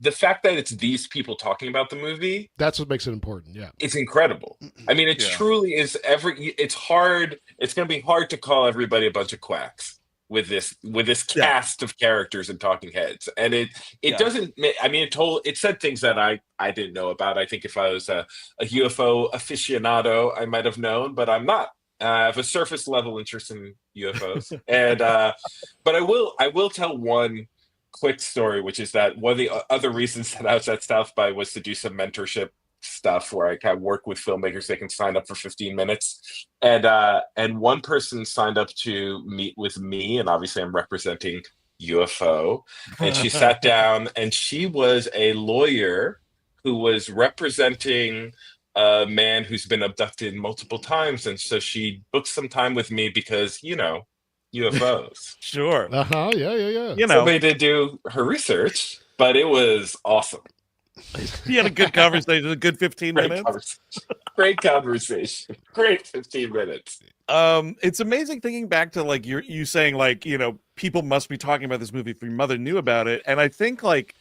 the fact that it's these people talking about the movie, that's what makes it important. Yeah, it's incredible. I mean, it truly is. It's hard. It's going to be hard to call everybody a bunch of quacks with this cast of characters and talking heads. And it doesn't. I mean, it said things that I didn't know about. I think if I was a UFO aficionado, I might have known, but I'm not. I have a surface level interest in UFOs, and but I will tell one quick story, which is that one of the other reasons that I was at South by was to do some mentorship stuff where I kind of work with filmmakers. They can sign up for 15 minutes, and one person signed up to meet with me, and obviously I'm representing UFO, and she sat down, and she was a lawyer who was representing a man who's been abducted multiple times, and so she booked some time with me because UFOs. Sure. Yeah. Somebody did do her research, but it was awesome. You had a good conversation, a good 15 minutes. Great conversation. Great 15 minutes. It's amazing thinking back to like you saying like, people must be talking about this movie if your mother knew about it. And I think like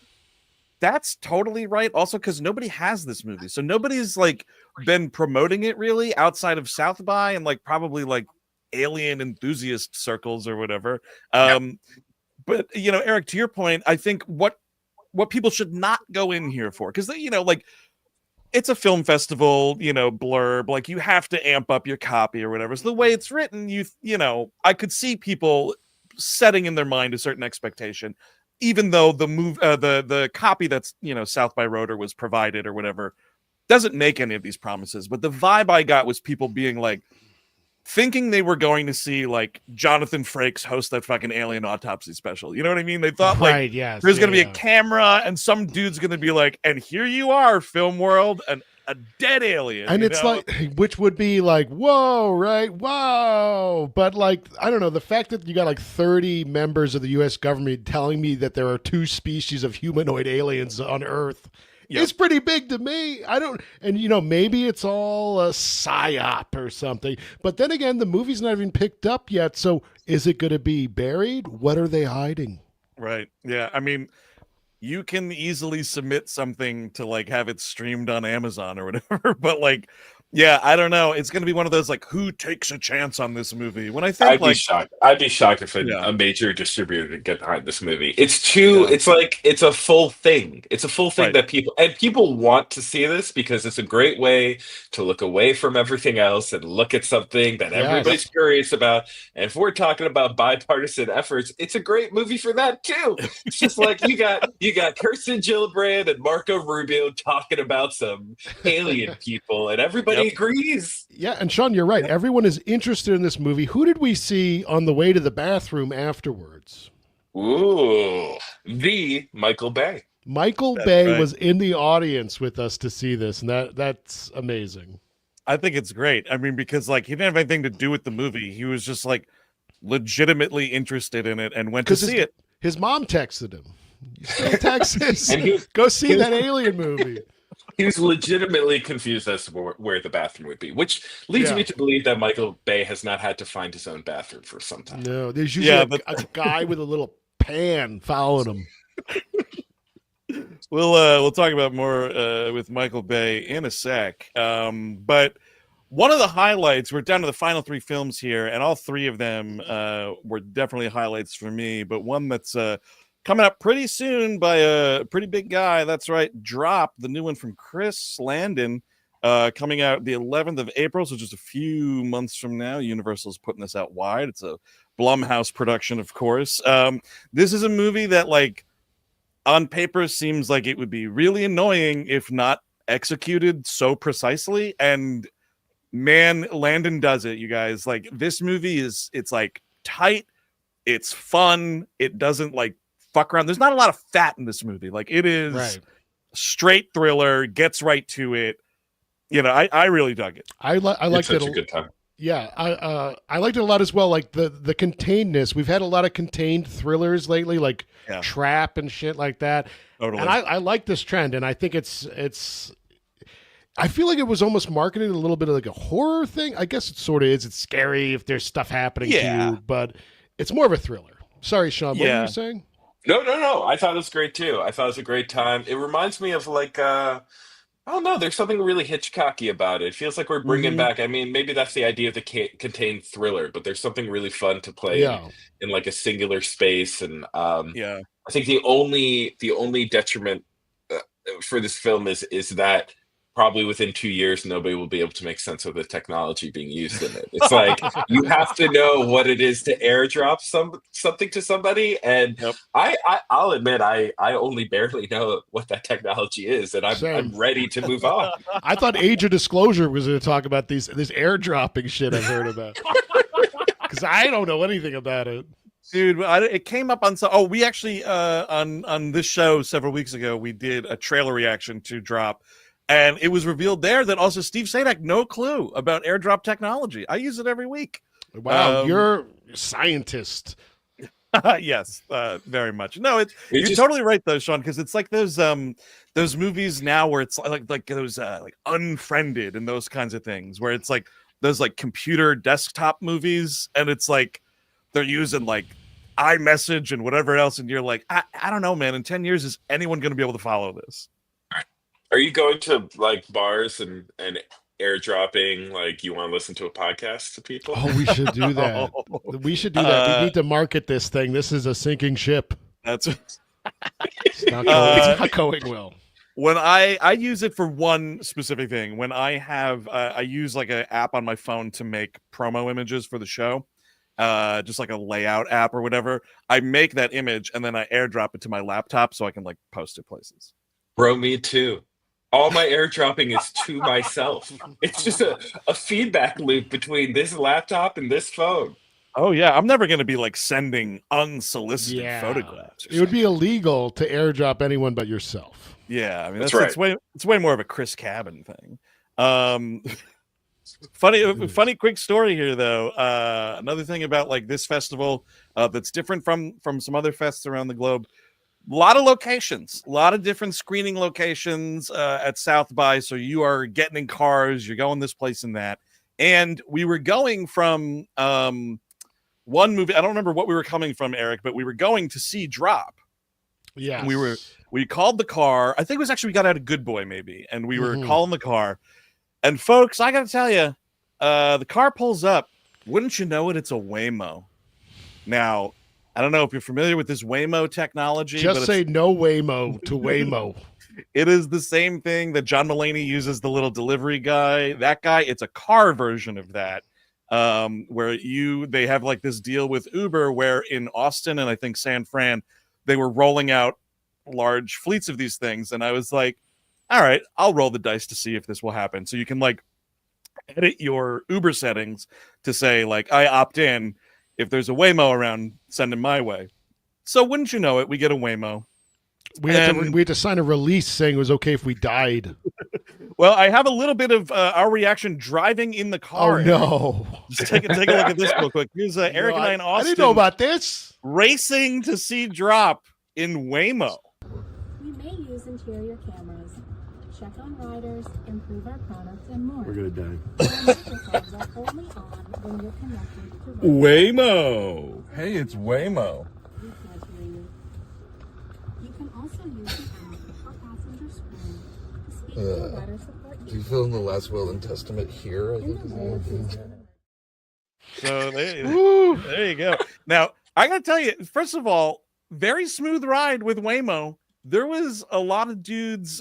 that's totally right. Also, because nobody has this movie. So nobody's like been promoting it really outside of South by and like probably like alien enthusiast circles or whatever. But Eric, to your point, I think what people should not go in here for, because like it's a film festival, blurb, like you have to amp up your copy or whatever. So the way it's written, I could see people setting in their mind a certain expectation, even though the copy that's South by Rotor was provided or whatever doesn't make any of these promises. But the vibe I got was people being like, thinking they were going to see like Jonathan Frakes host that fucking alien autopsy special. You know what I mean? They thought like there's going to be a camera and some dude's going to be like, and here you are, film world, and a dead alien. And it's like, which would be like, whoa, right? Whoa. But like, I don't know, the fact that you got like 30 members of the U.S. government telling me that there are 2 species of humanoid aliens on Earth. Yep. It's pretty big to me. Maybe it's all a psyop or something. But then again, the movie's not even picked up yet. So is it going to be buried? What are they hiding? Right. Yeah. I mean, you can easily submit something to like have it streamed on Amazon or whatever. But like, yeah, I don't know. It's going to be one of those like, who takes a chance on this movie? When I think I'd be shocked if a major distributor did get behind this movie. It's it's a full thing. It's a full thing that people want to see this because it's a great way to look away from everything else and look at something that everybody's curious about. And if we're talking about bipartisan efforts, it's a great movie for that too. It's just like you got Kirsten Gillibrand and Marco Rubio talking about some alien people, and everybody agrees. Yeah, and Sean, you're right. Everyone is interested in this movie. Who did we see on the way to the bathroom afterwards? Ooh, the Michael Bay. Michael Bay was in the audience with us to see this, and that's amazing. I think it's great. I mean, because like he didn't have anything to do with the movie. He was just like legitimately interested in it and went to see it. His mom texted him. You still Texas? Go see that alien movie. He was legitimately confused as to where the bathroom would be, which leads me to believe that Michael Bay has not had to find his own bathroom for some time. No, there's usually a guy with a little pan following him. We'll talk about more with Michael Bay in a sec. But one of the highlights, we're down to the final 3 films here, and all 3 of them were definitely highlights for me. But one that's coming up pretty soon by a pretty big guy. That's right. Drop, the new one from Chris Landon, coming out the 11th of April. So just a few months from now. Universal's putting this out wide. It's a Blumhouse production, of course. This is a movie that, like, on paper seems like it would be really annoying if not executed so precisely. And man, Landon does it, you guys. Like, this movie it's like tight. It's fun. It doesn't like fuck around. There's not a lot of fat in this movie. Like, it is straight thriller, gets right to it. I really dug it. I liked it. A good time. Yeah, I liked it a lot as well. Like the containedness. We've had a lot of contained thrillers lately, like Trap and shit like that. Totally. And I like this trend, and I think it's. I feel like it was almost marketed a little bit like a horror thing. I guess it sort of is. It's scary if there's stuff happening to you, but it's more of a thriller. Sorry, Sean. What were you saying? No. I thought it was great too. I thought it was a great time. It reminds me of like, I don't know. There's something really Hitchcocky about it. It feels like we're bringing back. I mean, maybe that's the idea of the contained thriller, but there's something really fun to play in like a singular space. And I think the only detriment for this film is that probably within 2 years, nobody will be able to make sense of the technology being used in it. It's like you have to know what it is to airdrop something to somebody, and I'll admit I only barely know what that technology is, and I'm ready to move on. I thought Age of Disclosure was going to talk about this airdropping shit I've heard about, because I don't know anything about it. Dude, it came up on we actually on this show several weeks ago we did a trailer reaction to Drop. And it was revealed there that also Steve Sadak, no clue about airdrop technology. I use it every week. Wow, you're a scientist. Yes, very much. No, you're totally right though, Sean, because it's like those movies now where it's like those like Unfriended and those kinds of things where it's like those like computer desktop movies, and it's like they're using like iMessage and whatever else, and you're like, I don't know, man. In 10 years, is anyone going to be able to follow this? Are you going to like bars and airdropping like you want to listen to a podcast to people? Oh, we should do that. We should do that. We need to market this thing. This is a sinking ship. That's it's not going well. When I use it for one specific thing. When I have I use like an app on my phone to make promo images for the show, just like a layout app or whatever. I make that image and then I airdrop it to my laptop so I can like post it places. Bro, me too. All my airdropping is to myself. It's just a feedback loop between this laptop and this phone. Oh yeah, I'm never going to be like sending unsolicited photographs. It would be illegal to airdrop anyone but yourself. Yeah, I mean that's right. It's way more of a Chris Cabin thing. Funny quick story here though. Another thing about like this festival that's different from some other fests around the globe. A lot of locations, a lot of different screening locations at South by. So you are getting in cars, you're going this place and that. And we were going from one movie. I don't remember what we were coming from, Eric, but we were going to see Drop. Yeah. We called the car. I think it was actually we got out of Good Boy maybe. And we were calling the car. And folks, I got to tell you, the car pulls up. Wouldn't you know it? It's a Waymo. Now, I don't know if you're familiar with this Waymo technology. Just say no Waymo to Waymo. It is the same thing that John Mulaney uses, the little delivery guy. That guy, it's a car version of that, where they have like this deal with Uber where in Austin and I think San Fran, they were rolling out large fleets of these things. And I was like, all right, I'll roll the dice to see if this will happen. So you can like edit your Uber settings to say like, I opt in. If there's a Waymo around, send him my way. So wouldn't you know it, we get a Waymo. We had to sign a release saying it was okay if we died. Well, I have a little bit of our reaction driving in the car. Oh, no. Just take a look at this real quick. Here's Eric and I in Austin. I didn't know about this. Racing to see Drop in Waymo. We may use interior cameras, check on riders, improve our products, and more. We're going to die. Microphones are only on when you're connected to Waymo. Hey, it's Waymo. We can't hear you. You can also use the app or passenger screen to speak to a rider support. Do you fill in the last will and testament here? I think. So there you go. Now, I got to tell you, first of all, very smooth ride with Waymo. There was a lot of dudes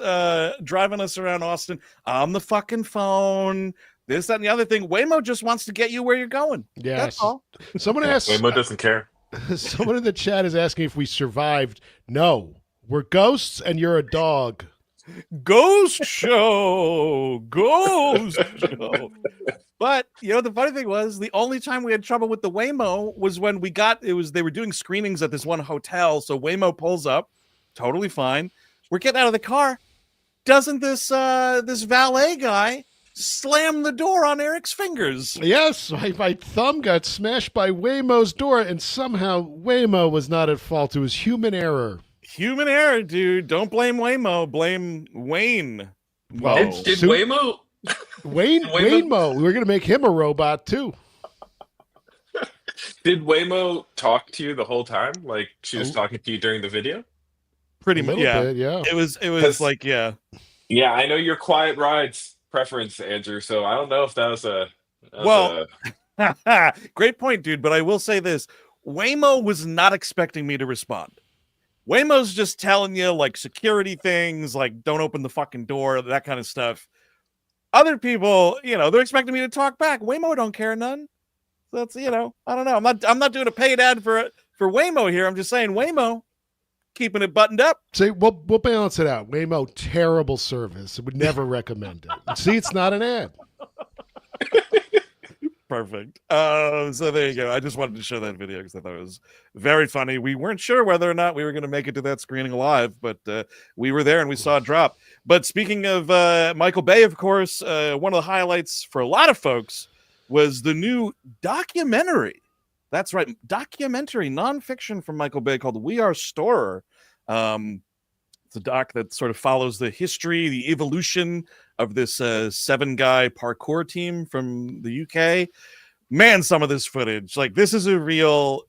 driving us around Austin on the fucking phone. This, that, and the other thing. Waymo just wants to get you where you're going. Yes. That's all. Someone asked. Waymo doesn't care. Someone in the chat is asking if we survived. No, we're ghosts, and you're a dog. Ghost show. But the funny thing was, the only time we had trouble with the Waymo was when they were doing screenings at this one hotel. So Waymo pulls up, totally fine. We're getting out of the car. Doesn't this valet guy slam the door on Eric's fingers? Yes, my thumb got smashed by Waymo's door, and somehow Waymo was not at fault. It was human error. Human error, dude. Don't blame Waymo. Blame Wayne. Well, Did Waymo? Waymo. We were going to make him a robot, too. Did Waymo talk to you the whole time? Like she was talking to you during the video? Pretty much, yeah. Bit, yeah. It was like, yeah. Yeah, I know your quiet rides preference, Andrew. So I don't know if that was great point, dude. But I will say this: Waymo was not expecting me to respond. Waymo's just telling you like security things, like don't open the fucking door, that kind of stuff. Other people, they're expecting me to talk back. Waymo don't care none. So that's, I don't know. I'm not doing a paid ad for Waymo here. I'm just saying Waymo keeping it buttoned up. See, we'll balance it out. Waymo, terrible service. I would never recommend it. See, it's not an ad. Perfect. So there you go. I just wanted to show that video because I thought it was very funny. We weren't sure whether or not we were going to make it to that screening live, but we were there and we saw it drop. But speaking of Michael Bay, of course, one of the highlights for a lot of folks was the new documentary. That's right. Documentary nonfiction from Michael Bay called We Are Storror. It's a doc that sort of follows the history, the evolution of this 7-guy parkour team from the UK. Man, some of this footage, like this is a real,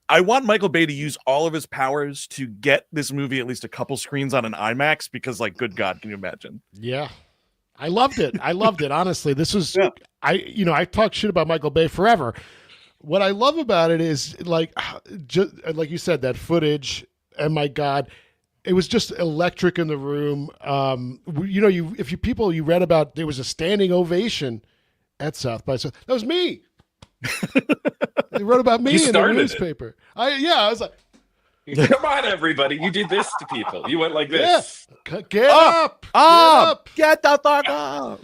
I want Michael Bay to use all of his powers to get this movie at least a couple screens on an IMAX, because like, good God, can you imagine? Yeah. I loved it. Honestly, this was, I talk shit about Michael Bay forever. What I love about it is like you said, that footage, and my God, it was just electric in the room. You read about, there was a standing ovation at South by South. That was me. They wrote about me in the newspaper. I was like, come on, everybody. You did this to people. You went like this. Yeah. Get up. Get the fuck up.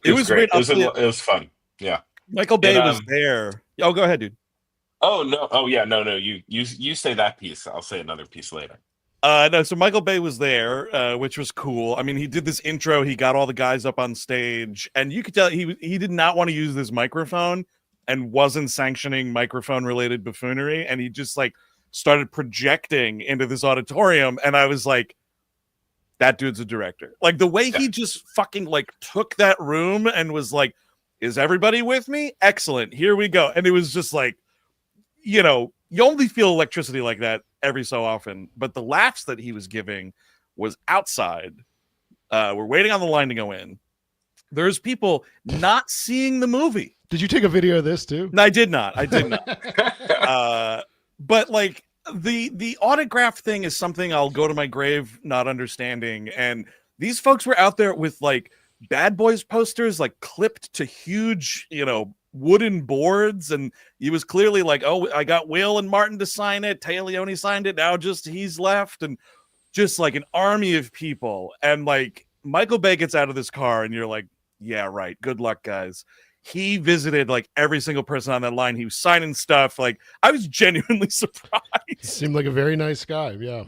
It was great. It was fun. Yeah. Michael Bay was there. Oh, go ahead, dude. Oh, no. Oh, yeah. No. You say that piece. I'll say another piece later. No, so Michael Bay was there, which was cool. I mean, he did this intro. He got all the guys up on stage, and you could tell he did not want to use this microphone and wasn't sanctioning microphone-related buffoonery, and he just, like, started projecting into this auditorium, and I was like, that dude's a director. Like, the way he just fucking, like, took that room and was like, is everybody with me? Excellent. Here we go. And it was just like, you only feel electricity like that every so often, but the laughs that he was giving was outside. We're waiting on the line to go in. There's people not seeing the movie. Did you take a video of this too? No, I did not. But like the autograph thing is something I'll go to my grave not understanding. And these folks were out there with like Bad Boys posters, like clipped to huge, wooden boards, and he was clearly like, oh, I got Will and Martin to sign it, Téa Leoni signed it, now just he's left, and just like an army of people. And like Michael Bay gets out of this car and you're like, yeah, right, good luck, guys. He visited like every single person on that line. He was signing stuff. Like, I was genuinely surprised. Seemed like a very nice guy. Yeah,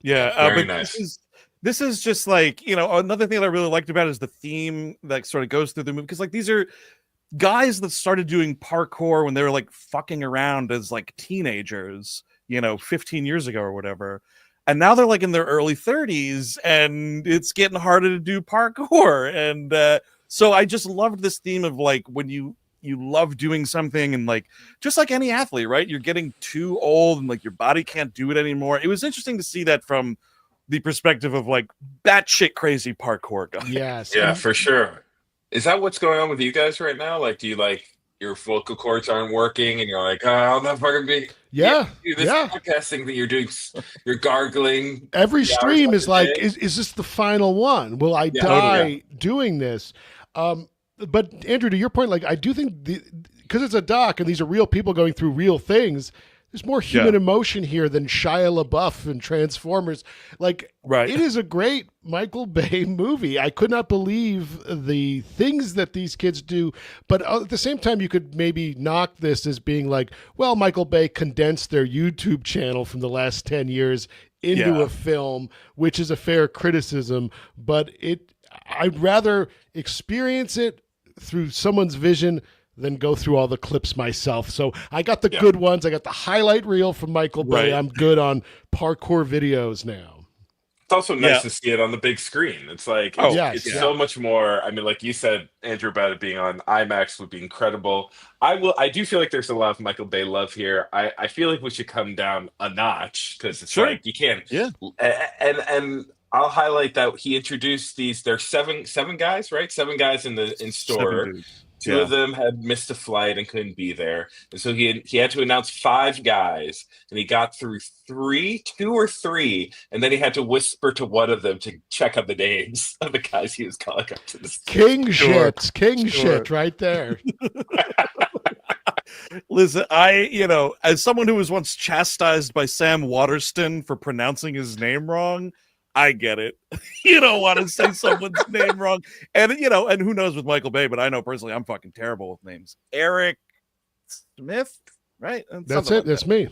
very but nice. This is just like, another thing that I really liked about it is the theme that sort of goes through the movie, because like these are guys that started doing parkour when they were like fucking around as like teenagers, 15 years ago or whatever. And now they're like in their early 30s and it's getting harder to do parkour. And so I just loved this theme of like, when you love doing something, and like, just like any athlete, right? You're getting too old and like your body can't do it anymore. It was interesting to see that from the perspective of like batshit crazy parkour guy. Yes. Yeah, for sure. Is that what's going on with you guys right now? Like, do you like your vocal cords aren't working and you're like, oh, I'll never fucking be. Yeah. This podcasting that you're doing, you're gargling. Every stream is like, is this the final one? Will I die doing this? But Andrew, to your point, like, I do think because it's a doc and these are real people going through real things, there's more human emotion here than Shia LaBeouf and Transformers. Like, It is a great Michael Bay movie. I could not believe the things that these kids do. But at the same time, you could maybe knock this as being like, well, Michael Bay condensed their YouTube channel from the last 10 years into a film, which is a fair criticism. But I'd rather experience it through someone's vision than go through all the clips myself. So I got the good ones. I got the highlight reel from Michael Bay. I'm good on parkour videos now. It's also nice to see it on the big screen. It's like, it's so much more. I mean, like you said, Andrew, about it being on IMAX would be incredible. I do feel like there's a lot of Michael Bay love here. I feel like we should come down a notch, because it's like, you can't. Yeah. And I'll highlight that he introduced there's seven guys, right? 7 guys in Storror. Two of them had missed a flight and couldn't be there. And so he had to announce 5 guys, and he got through 2 or 3, and then he had to whisper to one of them to check on the names of the guys he was calling up to this. King shit right there. Listen, as someone who was once chastised by Sam Waterston for pronouncing his name wrong, I get it. You don't want to say someone's name wrong. And, and who knows with Michael Bay, but I know personally I'm fucking terrible with names. Eric Smith, right? That's it. That's me.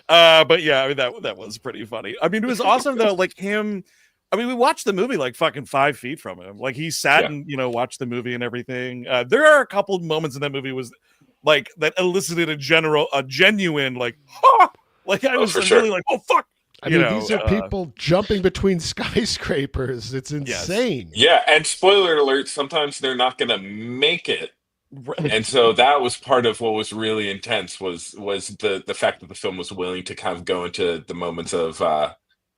But yeah, I mean, that was pretty funny. I mean, it was awesome though. Like him, I mean, we watched the movie like fucking 5 feet from him. Like he sat and, watched the movie and everything. There are a couple moments in that movie was like that elicited a genuine, like, huh! Like I was really like, oh fuck. I mean, these are people jumping between skyscrapers. It's insane. Yeah, and spoiler alert, sometimes they're not going to make it. And so that was part of what was really intense was the fact that the film was willing to kind of go into the moments of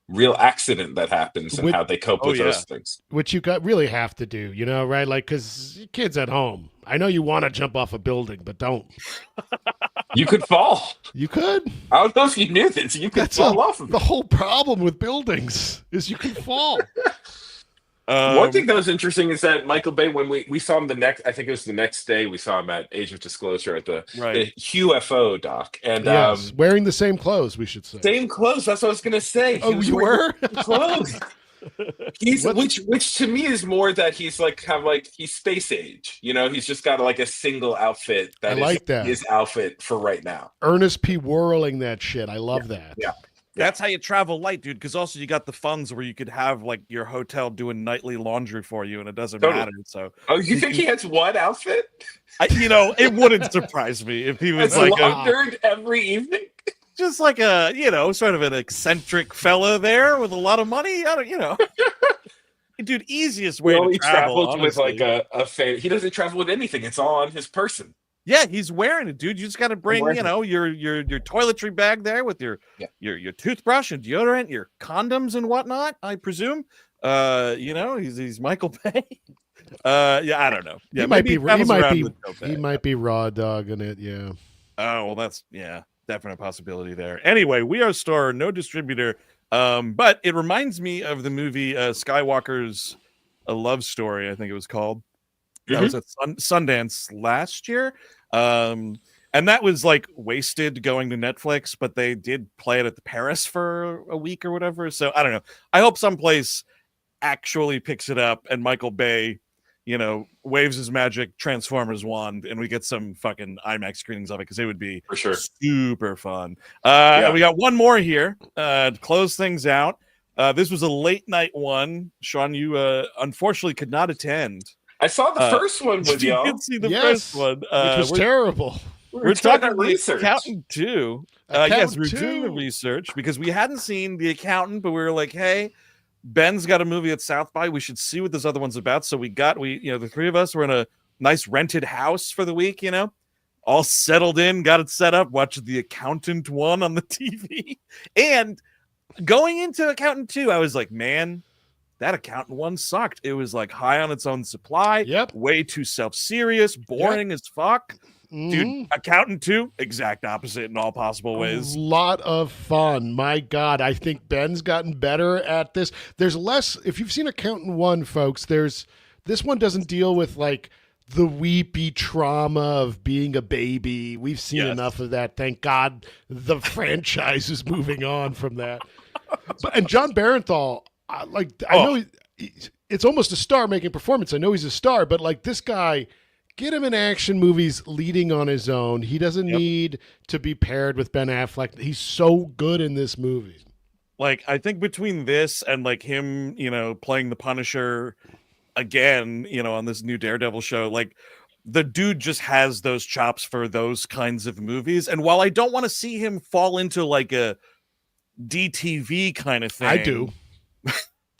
real accident that happens and how they cope with those things. Which you really have to do, right? Like, because kids at home, I know you want to jump off a building, but don't. You could fall. You could. I don't know if you knew this. You could fall off of it. The whole problem with buildings is you can fall. One thing that was interesting is that Michael Bay, when we saw him I think it was the next day, we saw him at Age of Disclosure at the UFO doc. And wearing the same clothes, we should say. Same clothes, that's what I was going to say. Oh, you were? Clothes. Which to me is more that he's like kind of like he's space age. He's just got like a single outfit that is his outfit for right now. Ernest P. Whirling that shit. I love that. Yeah. That's how you travel light, dude. Because also you got the funds where you could have like your hotel doing nightly laundry for you, and it doesn't matter. So, you think he has one outfit? It wouldn't surprise me if he was like laundered every evening. Just like a sort of an eccentric fella there with a lot of money. Dude, easiest way to travel. With like a he doesn't travel with anything. It's all on his person. Yeah, he's wearing it, dude. You just got to bring, your toiletry bag there with your toothbrush and deodorant, your condoms and whatnot. I presume. He's Michael Bay. I don't know. Yeah, he might be raw dogging it. Yeah. Oh well, that's definite possibility there. Anyway, We Are Storror, no distributor. But it reminds me of the movie Skywalker's A Love Story. I think it was called. That was at Sundance last year. And that was like wasted going to Netflix, but they did play it at the Paris for a week or whatever. So I don't know. I hope someplace actually picks it up and Michael Bay, waves his magic Transformers wand and we get some fucking IMAX screenings of it because it would be for sure super fun. And we got one more here to close things out. This was a late night one. Sean, you unfortunately could not attend. I saw the first one with y'all. You did see the first one. Which was terrible. We're talking about research. Accountant 2. Yes, we're doing the research because we hadn't seen The Accountant, but we were like, hey, Ben's got a movie at South by. We should see what this other one's about. So the three of us were in a nice rented house for the week, all settled in, got it set up, watched The Accountant 1 on the TV. And going into Accountant 2, I was like, man, that Accountant 1 sucked. It was like high on its own supply. Yep. Way too self-serious, boring as fuck. Dude, Accountant 2, exact opposite in all possible ways. A lot of fun. My God, I think Ben's gotten better at this. There's less, if you've seen Accountant 1, folks, this one doesn't deal with like the weepy trauma of being a baby. We've seen enough of that. Thank God the franchise is moving on from that. And John Barenthal, I know it's almost a star-making performance. I know he's a star, but like this guy, get him in action movies leading on his own. He doesn't need to be paired with Ben Affleck. He's so good in this movie. Like, I think between this and like him, playing the Punisher again, on this new Daredevil show, like the dude just has those chops for those kinds of movies. And while I don't want to see him fall into like a DTV kind of thing, I do.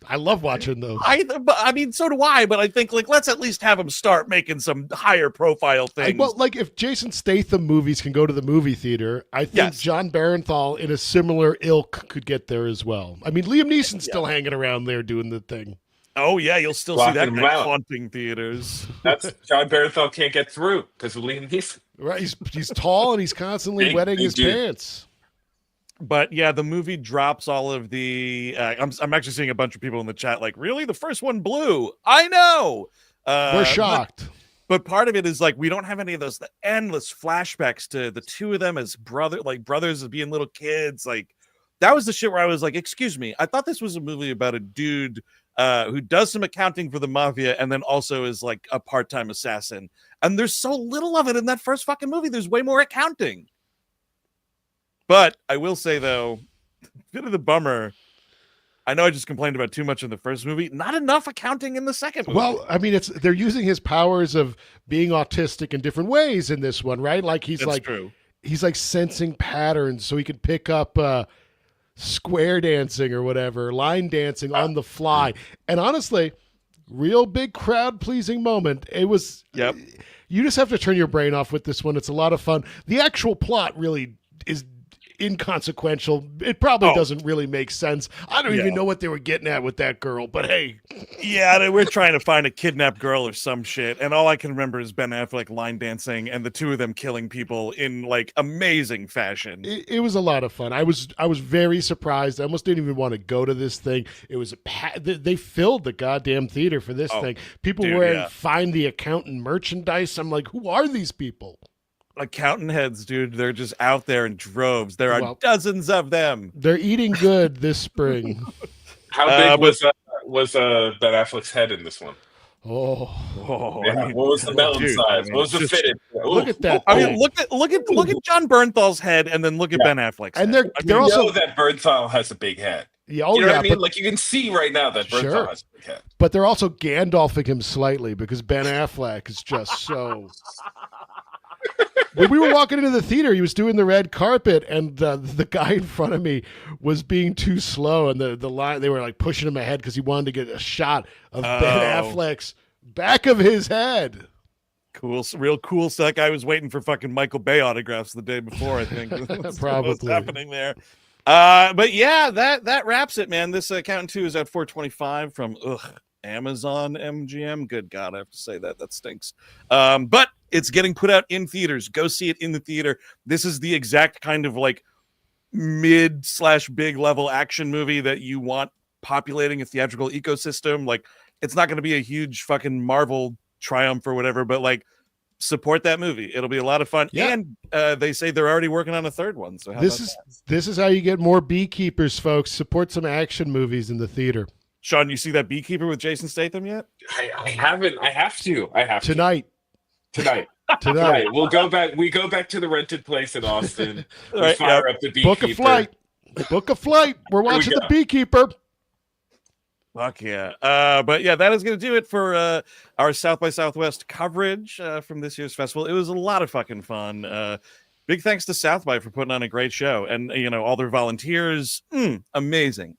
I love watching those. I mean, so do I. But I think like let's at least have him start making some higher profile things. Well, like if Jason Statham movies can go to the movie theater, I think John Barenthal in a similar ilk could get there as well. I mean, Liam Neeson's still hanging around there doing the thing. Oh yeah, you'll still see that guy haunting theaters. That's John Barenthal can't get through because of Liam Neeson. Right, he's tall and he's constantly wetting his pants. But yeah, the movie drops all of the. I'm actually seeing a bunch of people in the chat like, really, the first one blew. I know. We're shocked. But part of it is like we don't have any of those endless flashbacks to the two of them as brothers as being little kids. Like that was the shit where I was like, excuse me, I thought this was a movie about a dude who does some accounting for the mafia and then also is like a part-time assassin. And there's so little of it in that first fucking movie. There's way more accounting. But I will say, though, a bit of the bummer, I know I just complained about too much in the first movie. Not enough accounting in the second movie. Well, I mean, they're using his powers of being autistic in different ways in this one, right? Like he's That's true. He's like sensing patterns so he could pick up square dancing or whatever, line dancing on the fly. And honestly, real big crowd pleasing moment. It was. Yep. You just have to turn your brain off with this one. It's a lot of fun. The actual plot really is inconsequential. It probably doesn't really make sense. I don't even know what they were getting at with that girl, but hey. Yeah, we're trying to find a kidnapped girl or some shit, and all I can remember is Ben Affleck line dancing and the two of them killing people in like amazing fashion. It was a lot of fun. I was very surprised. I almost didn't even want to go to this thing. It was they filled the goddamn theater for this thing. People wearing Find the Accountant merchandise. I'm like, who are these people? Accountant heads, dude. They're just out there in droves. There are dozens of them. They're eating good this spring. How big was Ben Affleck's head in this one? I mean, what was the melon size? What was the fit? Look at that. I mean, look at John Bernthal's head, and then look at Ben Affleck's. And head. they're also know that Bernthal has a big head. Yeah, you know what I mean? Like you can see right now that Bernthal has a big head. But they're also Gandalfing him slightly because Ben Affleck is just so. When we were walking into the theater, he was doing the red carpet, and the guy in front of me was being too slow, and the line they were like pushing him ahead because he wanted to get a shot of Ben Affleck's back of his head. Cool, real cool. So that guy was waiting for fucking Michael Bay autographs the day before. I think probably what's happening there. But yeah, that wraps it, man. This Accountant 2 is at $4.25 from Amazon MGM. Good God, I have to say that stinks. But it's getting put out in theaters. Go see it in the theater. This is the exact kind of like mid/big level action movie that you want populating a theatrical ecosystem. Like, it's not going to be a huge fucking Marvel triumph or whatever, but like, support that movie. It'll be a lot of fun. Yeah. And they say they're already working on a third one. So this is how you get more beekeepers, folks. Support some action movies in the theater. Sean, you see that Beekeeper with Jason Statham yet? I haven't. I have to. Tonight. We'll go back. We go back to the rented place in Austin. Fire up the Beekeeper. Book a flight. We're watching the Beekeeper. Fuck yeah. But yeah, that is going to do it for our South by Southwest coverage from this year's festival. It was a lot of fucking fun. Big thanks to South by for putting on a great show, and all their volunteers. Amazing.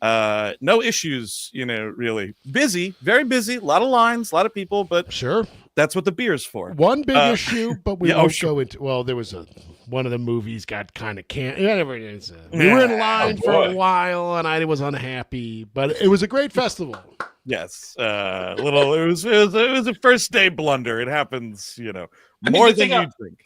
No issues, really busy, very busy, a lot of lines, a lot of people, but sure, that's what the beer's for. One big issue, but we won't go into. Well, there was one of the movies got kind of whatever it is. We were in line for a while, and I was unhappy, but it was a great festival. Yes, it was a first day blunder. It happens, more than you think.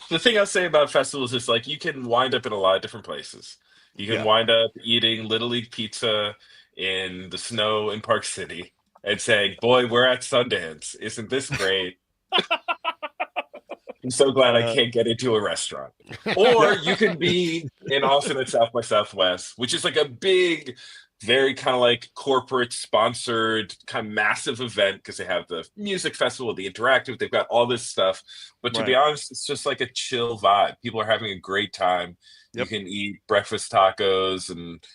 The thing I'll say about festivals is like you can wind up in a lot of different places. You can wind up eating Little League pizza in the snow in Park City and saying, boy, we're at Sundance. Isn't this great? I'm so glad I can't get into a restaurant. Or you can be in Austin at South by Southwest, which is like a big, very kind of like corporate sponsored kind of massive event because they have the music festival, the interactive, they've got all this stuff. But to be honest, it's just like a chill vibe. People are having a great time. Yep. You can eat breakfast tacos and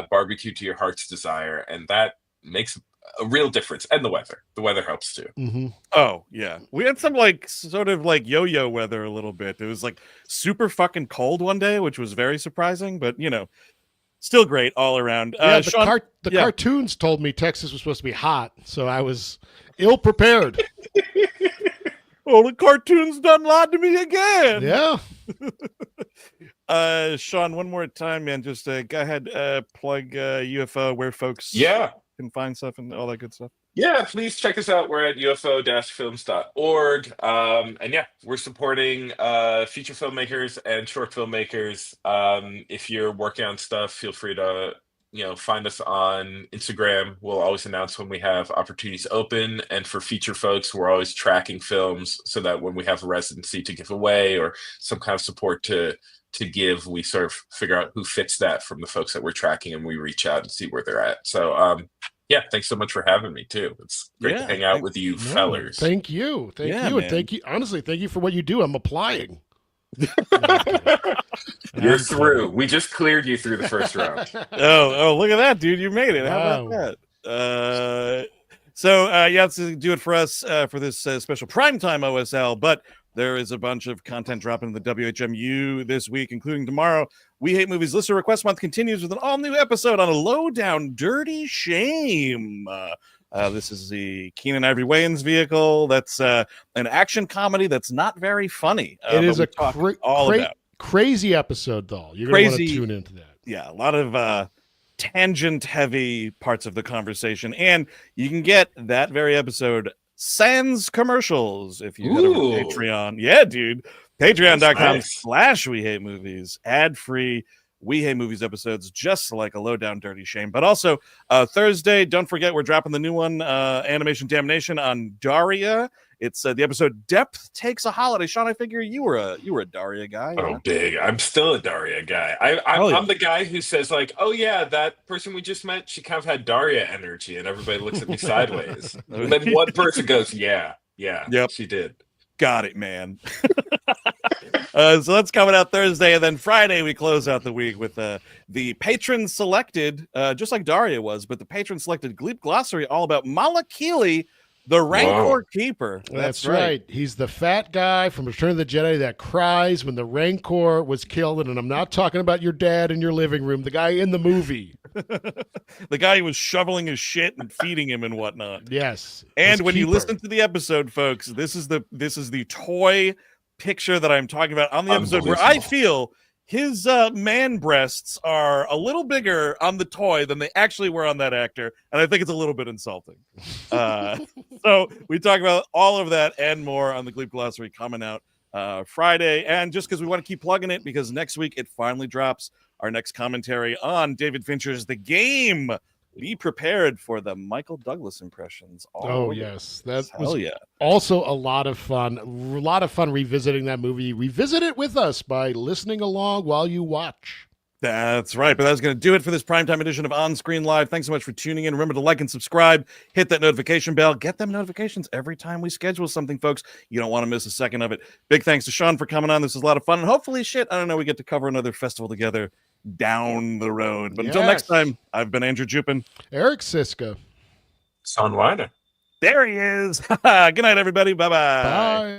barbecue to your heart's desire. And that makes a real difference. And the weather helps too. Mm-hmm. Oh yeah. We had some sort of yo-yo weather a little bit. It was like super fucking cold one day, which was very surprising, but still great all around. Yeah, the cartoons told me Texas was supposed to be hot, so I was ill prepared. Oh, the cartoons done lied to me again. Yeah. Sean, one more time, man. Just go ahead, plug UFO, where folks can find stuff and all that good stuff. Yeah, please check us out. We're at ufo-films.org. And we're supporting feature filmmakers and short filmmakers. If you're working on stuff, feel free to find us on Instagram. We'll always announce when we have opportunities open. And for feature folks, we're always tracking films so that when we have a residency to give away or some kind of support to give, we sort of figure out who fits that from the folks that we're tracking, and we reach out and see where they're at. So thanks so much for having me too. It's great to hang out with you fellers. Thank you. And thank you. Honestly, thank you for what you do. I'm applying. You're through. We just cleared you through the first round. Oh, look at that, dude. You made it. How about that? So that's to do it for us for this special primetime OSL. But There is a bunch of content dropping in the WHMU this week, including tomorrow. We Hate Movies Listener Request Month continues with an all-new episode on a low-down dirty shame. This is the Keenan Ivory Wayans vehicle. That's an action comedy that's not very funny. It is a crazy episode, though. You're going to want to tune into that. Yeah, a lot of tangent-heavy parts of the conversation. And you can get that very episode sans commercials if you go to Patreon. Yeah, dude. Patreon.com/We Hate Movies. Ad-free We Hate Movies episodes, just like a low-down dirty shame. But also Thursday, don't forget, we're dropping the new one, Animation Damnation, on Daria. It's the episode Depth Takes a Holiday. Sean, I figure you were a Daria guy. Oh, yeah? Big. I'm still a Daria guy. I'm the guy who says, like, oh, yeah, that person we just met, she kind of had Daria energy, and everybody looks at me sideways. And then one person goes, yeah, yep, she did. Got it, man. So that's coming out Thursday, and then Friday we close out the week with the patron selected, just like Daria was, but the patron selected Gleep Glossary all about Malakili, the Rancor Keeper. That's right. He's the fat guy from Return of the Jedi that cries when the Rancor was killed, and I'm not talking about your dad in your living room, the guy in the movie. The guy who was shoveling his shit and feeding him and whatnot. Yes. And when you listen to the episode, folks, this is the toy picture that I'm talking about on the episode where I feel his man breasts are a little bigger on the toy than they actually were on that actor, and I think it's a little bit insulting. So we talk about all of that and more on the Gleep Glossary coming out Friday. And just because we want to keep plugging it, because next week it finally drops, our next commentary on David Fincher's The Game. Be prepared for the Michael Douglas impressions. Yes. That was also a lot of fun. A lot of fun revisiting that movie. Revisit it with us by listening along while you watch. That's right. But that's going to do it for this primetime edition of On Screen Live. Thanks so much for tuning in. Remember to like and subscribe. Hit that notification bell. Get them notifications every time we schedule something, folks. You don't want to miss a second of it. Big thanks to Sean for coming on. This is a lot of fun. And hopefully, we get to cover another festival together down the road. But until next time, I've been Andrew Jupin. Eric Siska. Son Weiner. There he is. Good night, everybody. Bye-bye. Bye.